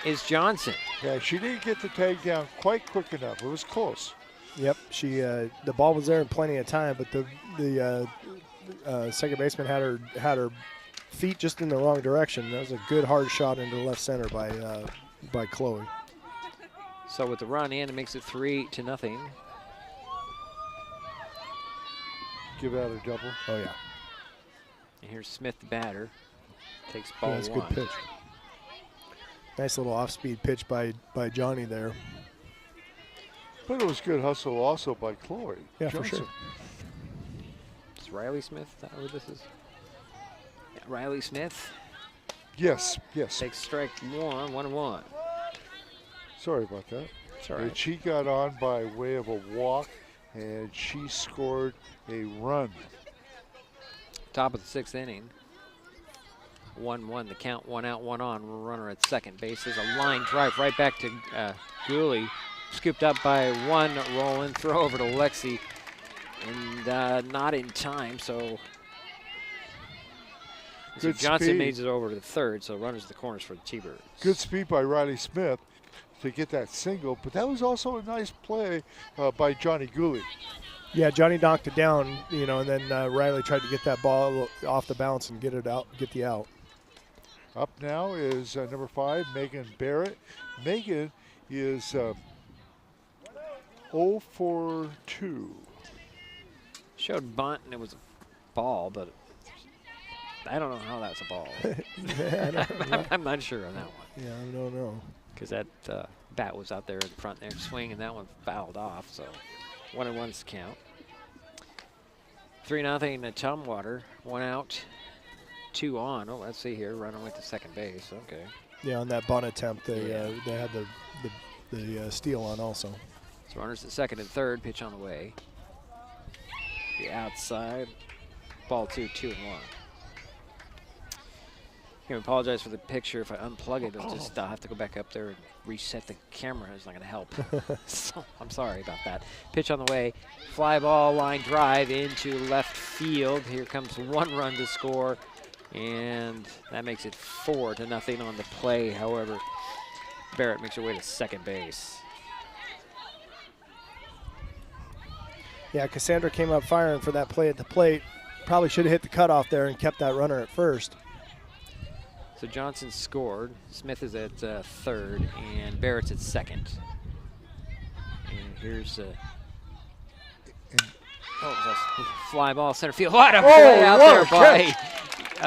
Is Johnson. Yeah, she didn't get the tag down quite quick enough. It was close. Yep, she the ball was there in plenty of time, but the second baseman had her feet just in the wrong direction. That was a good hard shot into left center by Chloe. So with the run in, it makes it 3-0. Give out a double. Oh yeah. And here's Smith, the batter. Takes ball 1. That's a good pitch. Nice little off-speed pitch by Johnny there. But it was good hustle also by Chloe. Yeah, Johnson. for sure. Is Riley Smith, is that who this is? Yeah, Riley Smith. Yes. Takes strike 1, 1-1. Sorry about that. It's all right. And she got on by way of a walk, and she scored a run. Top of the 6th inning. 1-1, the count, 1 out, 1 on. Runner at second base. There's a line drive right back to Gooley. Scooped up by 1, rolling. Throw over to Lexi. And not in time, so Johnson speed. makes it over to the third, so runners the corners for the T-Birds. Good speed by Riley Smith to get that single, but that was also a nice play by Johnny Gooley. Yeah, Johnny knocked it down, you know, and then Riley tried to get that ball off the bounce and get it out, get the out. Up now is number 5, Megan Barrett. Megan is 0 for 2. Showed bunt, and it was a ball, but I don't know how that's a ball. I'm not sure on that one. Yeah, I don't know. Because that bat was out there in front there, swing, and that one fouled off, so 1-1's the count. 3-0 to Tumwater. 1 out, 2 on. Oh, let's see here. Runner went to second base. Okay. Yeah, on that bunt attempt, they had the steal on also. So runners at second and third. Pitch on the way. The outside. Ball 2, 2-1. I apologize for the picture. If I unplug it, I'll have to go back up there and reset the camera. It's not going to help. So I'm sorry about that. Pitch on the way. Fly ball, line drive into left field. Here comes 1 run to score, and that makes it 4-0 on the play. However, Barrett makes her way to second base. Yeah, Cassandra came up firing for that play at the plate. Probably should have hit the cutoff there and kept that runner at first. So Johnson scored. Smith is at third, and Barrett's at second. And here's fly ball center field. What a play out there by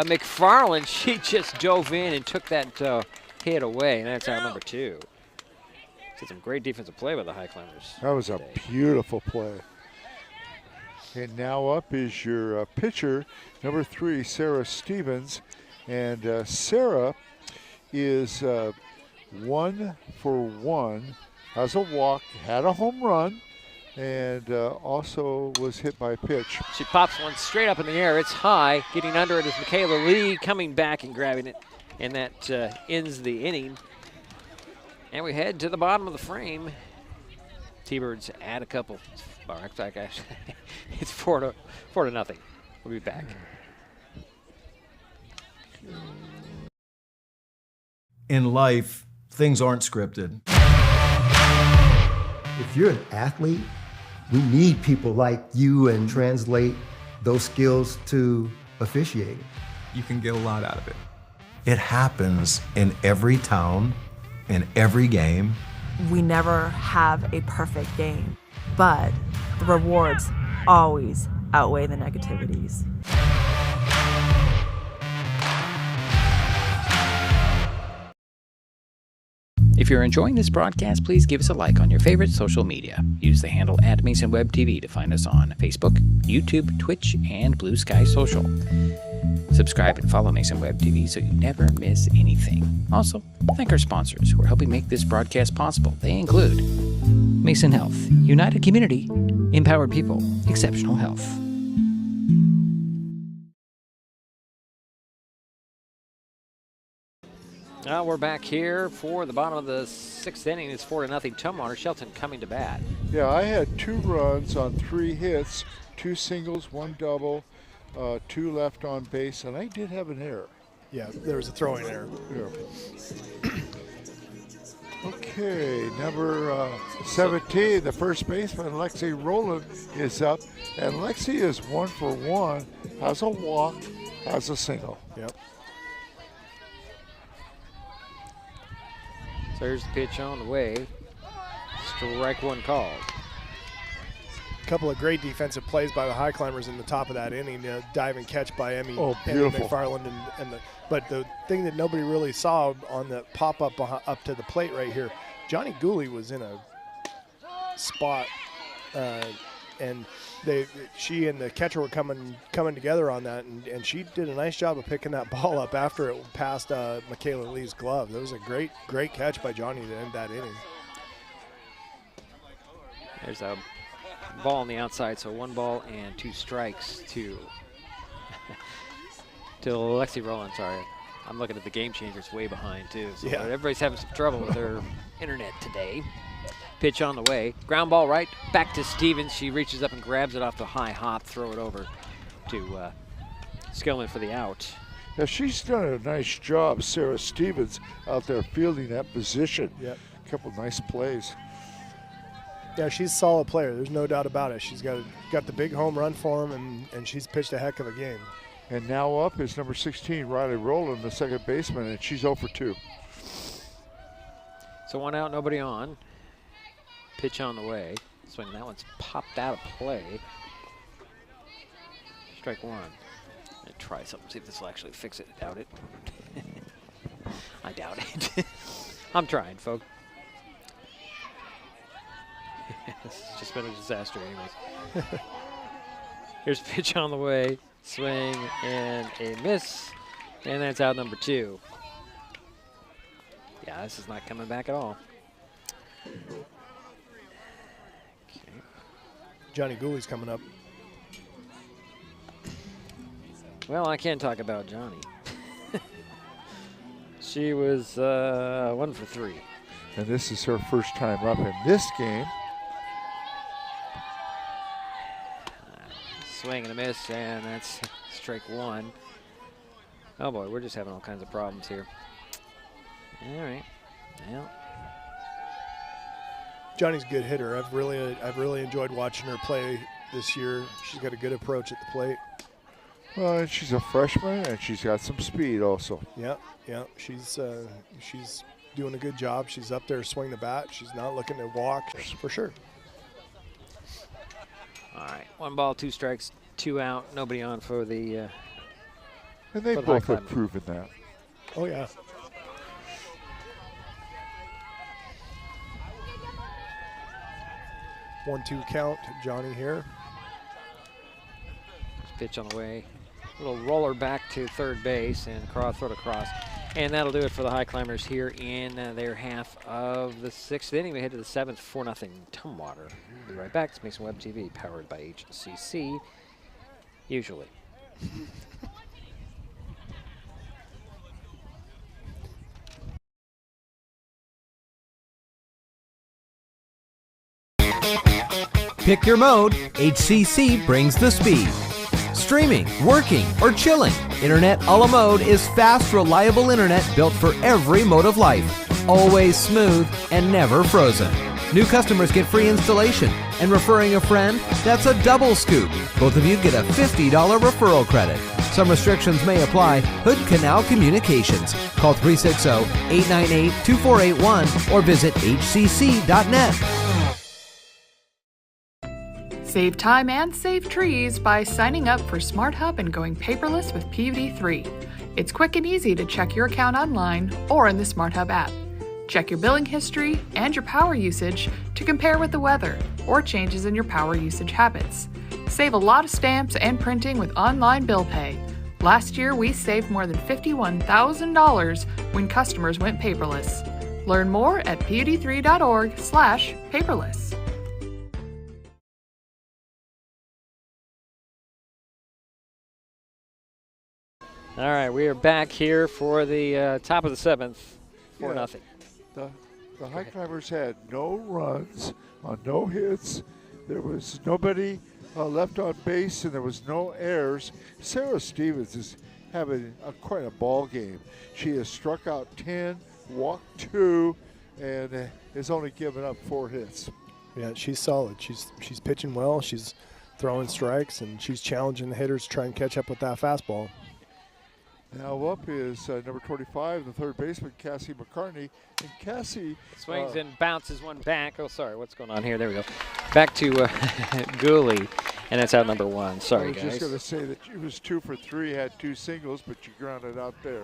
McFarland. She just dove in and took that hit away, and that's out number 2. So some great defensive play by the Highclimbers. That was a beautiful play. And now up is your pitcher, number 3, Sarah Stevens. And Sarah is 1 for 1, has a walk, had a home run, and also was hit by a pitch. She pops one straight up in the air. It's high. Getting under it is Michaela Lee, coming back and grabbing it. And that ends the inning. And we head to the bottom of the frame. T-Birds add a couple. Actually, it's 4-0. We'll be back. In life, things aren't scripted. If you're an athlete, we need people like you and translate those skills to officiating. You can get a lot out of it. It happens in every town, in every game. We never have a perfect game, but the rewards always outweigh the negativities. If you're enjoying this broadcast, please give us a like on your favorite social media. Use the handle @MasonWebTV to find us on Facebook, YouTube, Twitch, and Blue Sky Social. Subscribe and follow Mason Web TV so you never miss anything. Also, thank our sponsors who are helping make this broadcast possible. They include Mason Health, United Community, Empowered People, Exceptional Health. Now we're back here for the bottom of the 6th inning. It's 4-0 Tumwater. Shelton coming to bat. Yeah, I had 2 runs on 3 hits, 2 singles, 1 double, 2 left on base, and I did have an error. Yeah, there was a throwing error. Yeah. Okay, number 17, the first baseman, Lexi Rowland, is up, and Lexi is 1 for 1, has a walk, has a single. Yep. So here's the pitch on the way. Strike 1 called. A couple of great defensive plays by the Highclimbers in the top of that inning. Diving catch by Emmy McFarland. But the thing that nobody really saw on the pop-up up to the plate right here, Johnny Gooley was in a spot, and she and the catcher were coming together on that, and she did a nice job of picking that ball up after it passed Michaela Lee's glove. That was a great catch by Johnny to end that inning. There's a ball on the outside, so 1 ball and 2 strikes to Lexi Rowland. Sorry, I'm looking at the Game Changers way behind too. So yeah, everybody's having some trouble with their internet today. Pitch on the way. Ground ball right back to Stevens. She reaches up and grabs it off the high hop, throw it over to Skillman for the out. Yeah, she's done a nice job, Sarah Stevens, out there fielding that position. Yep. A couple nice plays. Yeah, she's a solid player. There's no doubt about it. She's got the big home run for him, and she's pitched a heck of a game. And now up is number 16, Riley Rowland, the second baseman, and she's 0 for 2. So 1 out, nobody on. Pitch on the way. Swing, that one's popped out of play. Strike 1. I'm gonna try something, see if this will actually fix it. I doubt it. I doubt it. I'm trying, folks. It's just been a disaster anyways. Here's pitch on the way. Swing and a miss. And that's out number 2. Yeah, this is not coming back at all. Johnny Gooley's coming up. Well, I can't talk about Johnny. She was 1 for 3. And this is her first time up in this game. Swing and a miss, and that's strike 1. Oh boy, we're just having all kinds of problems here. All right. Well, Johnny's a good hitter. I've really enjoyed watching her play this year. She's got a good approach at the plate. Well, and she's a freshman, and she's got some speed also. Yeah. She's doing a good job. She's up there swinging the bat. She's not looking to walk for sure. all right. 1 ball, 2 strikes, 2 out. Nobody on for the. And they both have proven that. Oh yeah. One-two count. Johnny here. Pitch on the way. Little roller back to third base and throw it across. And that'll do it for the Highclimbers here in their half of the 6th inning. We head to the 7th, 4-0 Tumwater. We'll be right back. It's Mason Web TV, powered by HCC. Usually. Pick your mode, HCC brings the speed. Streaming, working, or chilling, Internet a la mode is fast, reliable internet built for every mode of life. Always smooth and never frozen. New customers get free installation, and referring a friend, that's a double scoop. Both of you get a $50 referral credit. Some restrictions may apply. Hood Canal Communications. Call 360-898-2481 or visit hcc.net. Save time and save trees by signing up for Smart Hub and going paperless with PVD3. It's quick and easy to check your account online or in the Smart Hub app. Check your billing history and your power usage to compare with the weather or changes in your power usage habits. Save a lot of stamps and printing with online bill pay. Last year, we saved more than $51,000 when customers went paperless. Learn more at pud3.org/paperless. All right, we are back here for the top of the 7th, 4-0. The Highclimbers had no runs on no hits. There was nobody left on base, and there was no errors. Sarah Stevens is having quite a ball game. She has struck out 10, walked 2, and has only given up 4 hits. Yeah, she's solid. She's pitching well. She's throwing strikes, and she's challenging the hitters to try and catch up with that fastball. Now up is number 25, the third baseman, Cassie McCartney. And Cassie swings and bounces one back. Oh, sorry, what's going on here? There we go. Back to Gooley, and that's out number 1. Sorry, guys. I was just going to say that she was 2 for 3, had 2 singles, but you grounded out there.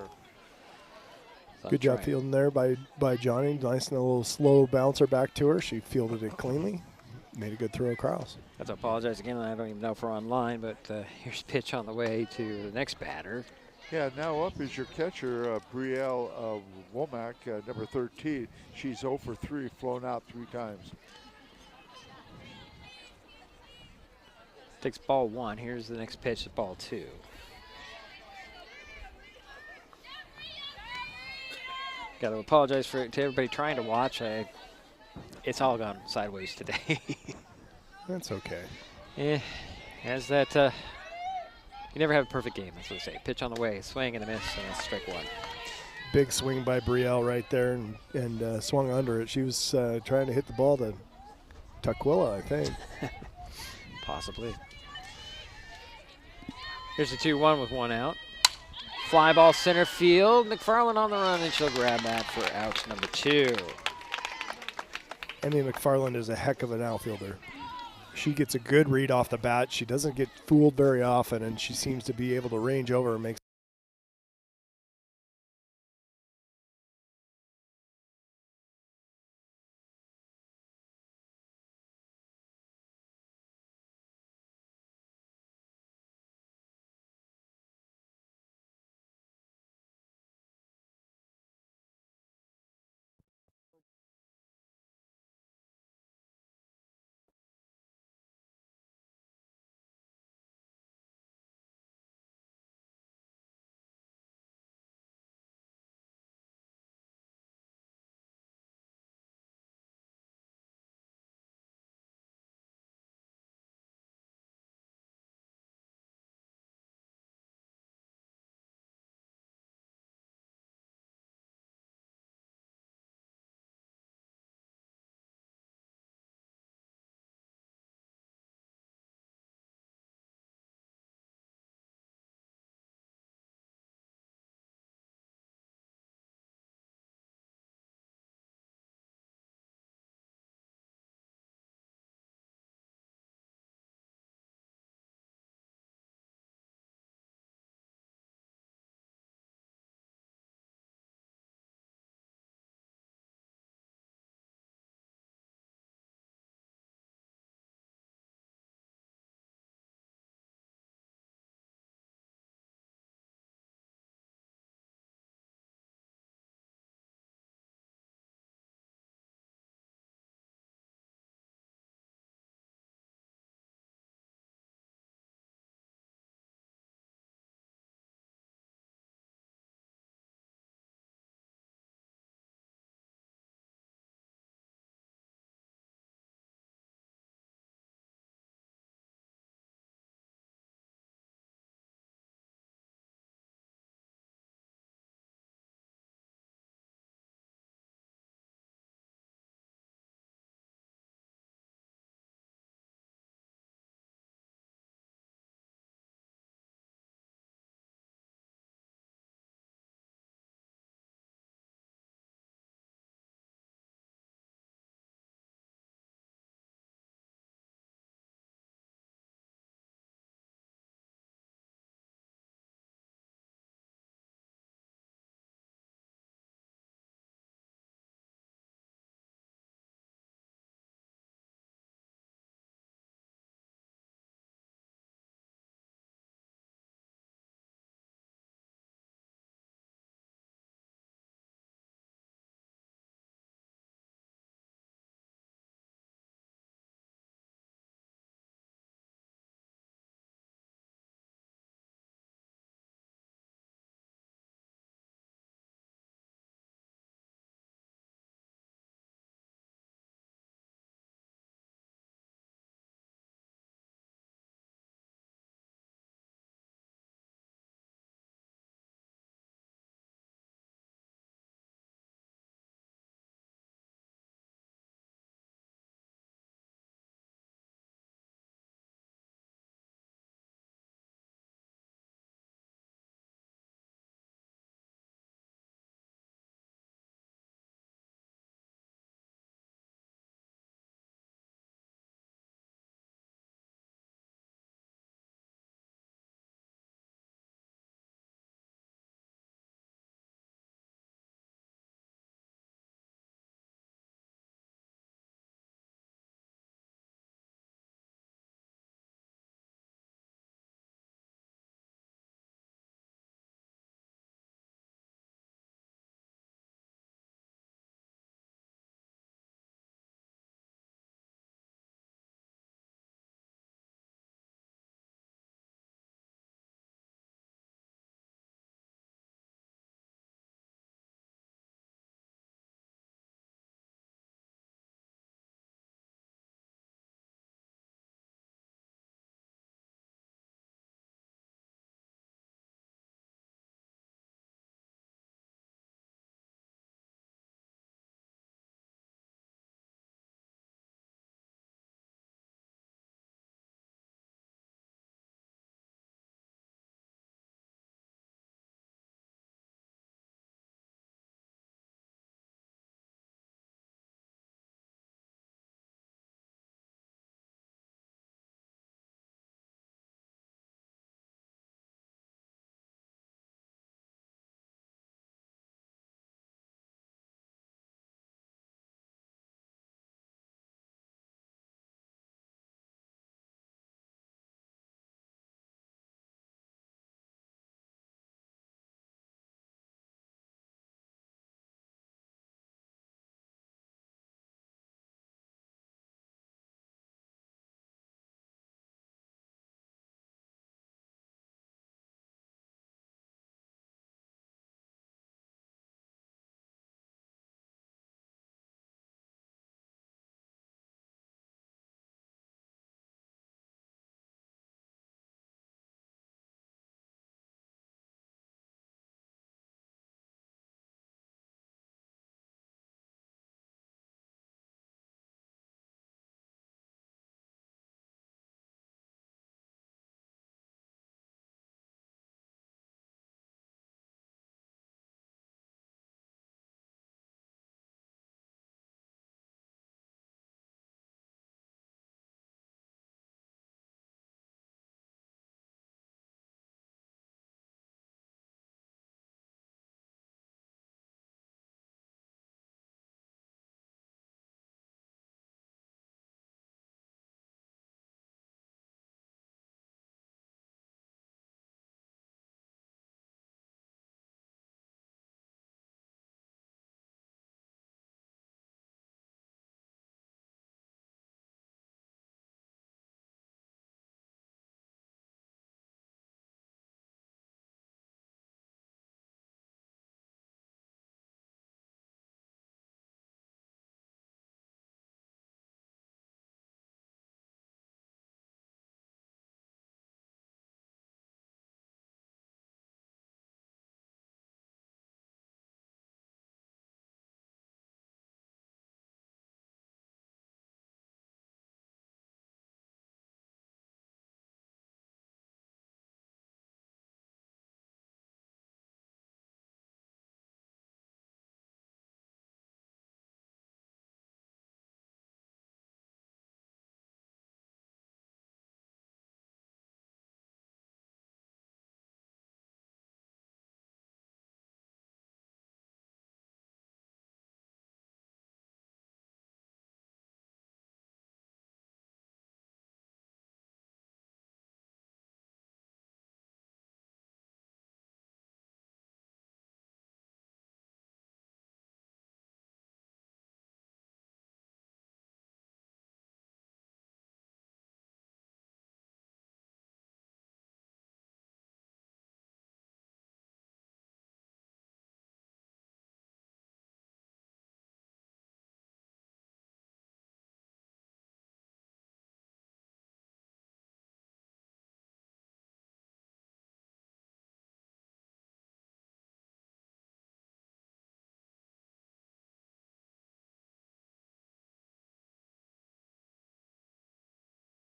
Good job fielding there by Johnny. Nice and a little slow bouncer back to her. She fielded it cleanly. Made a good throw across. I have to apologize again. I don't even know if we're online, but here's pitch on the way to the next batter. Yeah, now up is your catcher, Brielle Womack, number 13. She's 0 for 3, flown out 3 times. Takes ball 1. Here's the next pitch, ball 2. Got to apologize to everybody trying to watch. It's all gone sideways today. That's okay. Yeah, as that. You never have a perfect game, that's what they say. Pitch on the way, swing and a miss, and that's strike 1. Big swing by Brielle right there and swung under it. She was trying to hit the ball to Tukwila, I think. Possibly. Here's the 2-1 with 1 out. Fly ball center field. McFarland on the run, and she'll grab that for out number 2. Emmy McFarland is a heck of an outfielder. She gets a good read off the bat. She doesn't get fooled very often, and she seems to be able to range over and make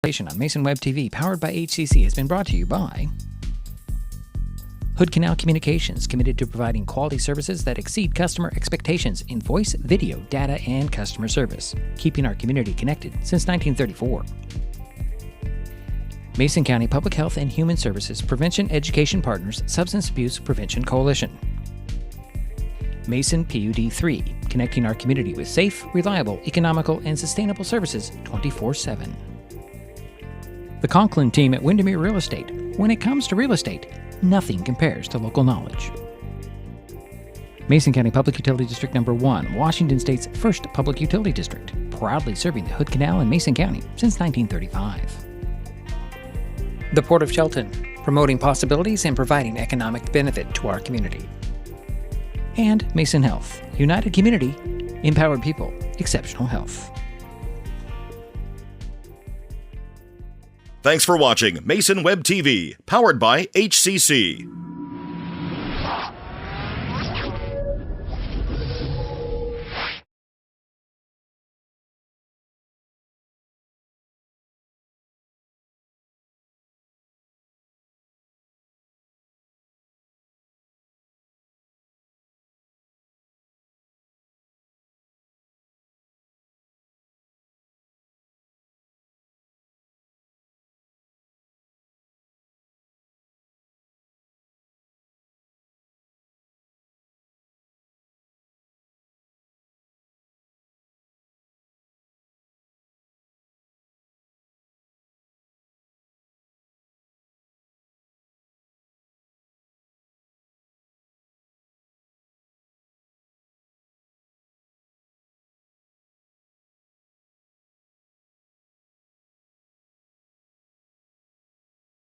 On Mason Web TV, powered by HCC, has been brought to you by Hood Canal Communications, committed to providing quality services that exceed customer expectations in voice, video, data, and customer service, keeping our community connected since 1934. Mason County Public Health and Human Services Prevention Education Partners Substance Abuse Prevention Coalition. Mason PUD 3, connecting our community with safe, reliable, economical, and sustainable services 24/7. The Conklin team at Windermere Real Estate. When it comes to real estate, nothing compares to local knowledge. Mason County Public Utility District Number 1, Washington State's first public utility district, proudly serving the Hood Canal in Mason County since 1935. The Port of Shelton, promoting possibilities and providing economic benefit to our community. And Mason Health, united community, empowered people, exceptional health. Thanks for watching Mason Web TV, powered by HCC.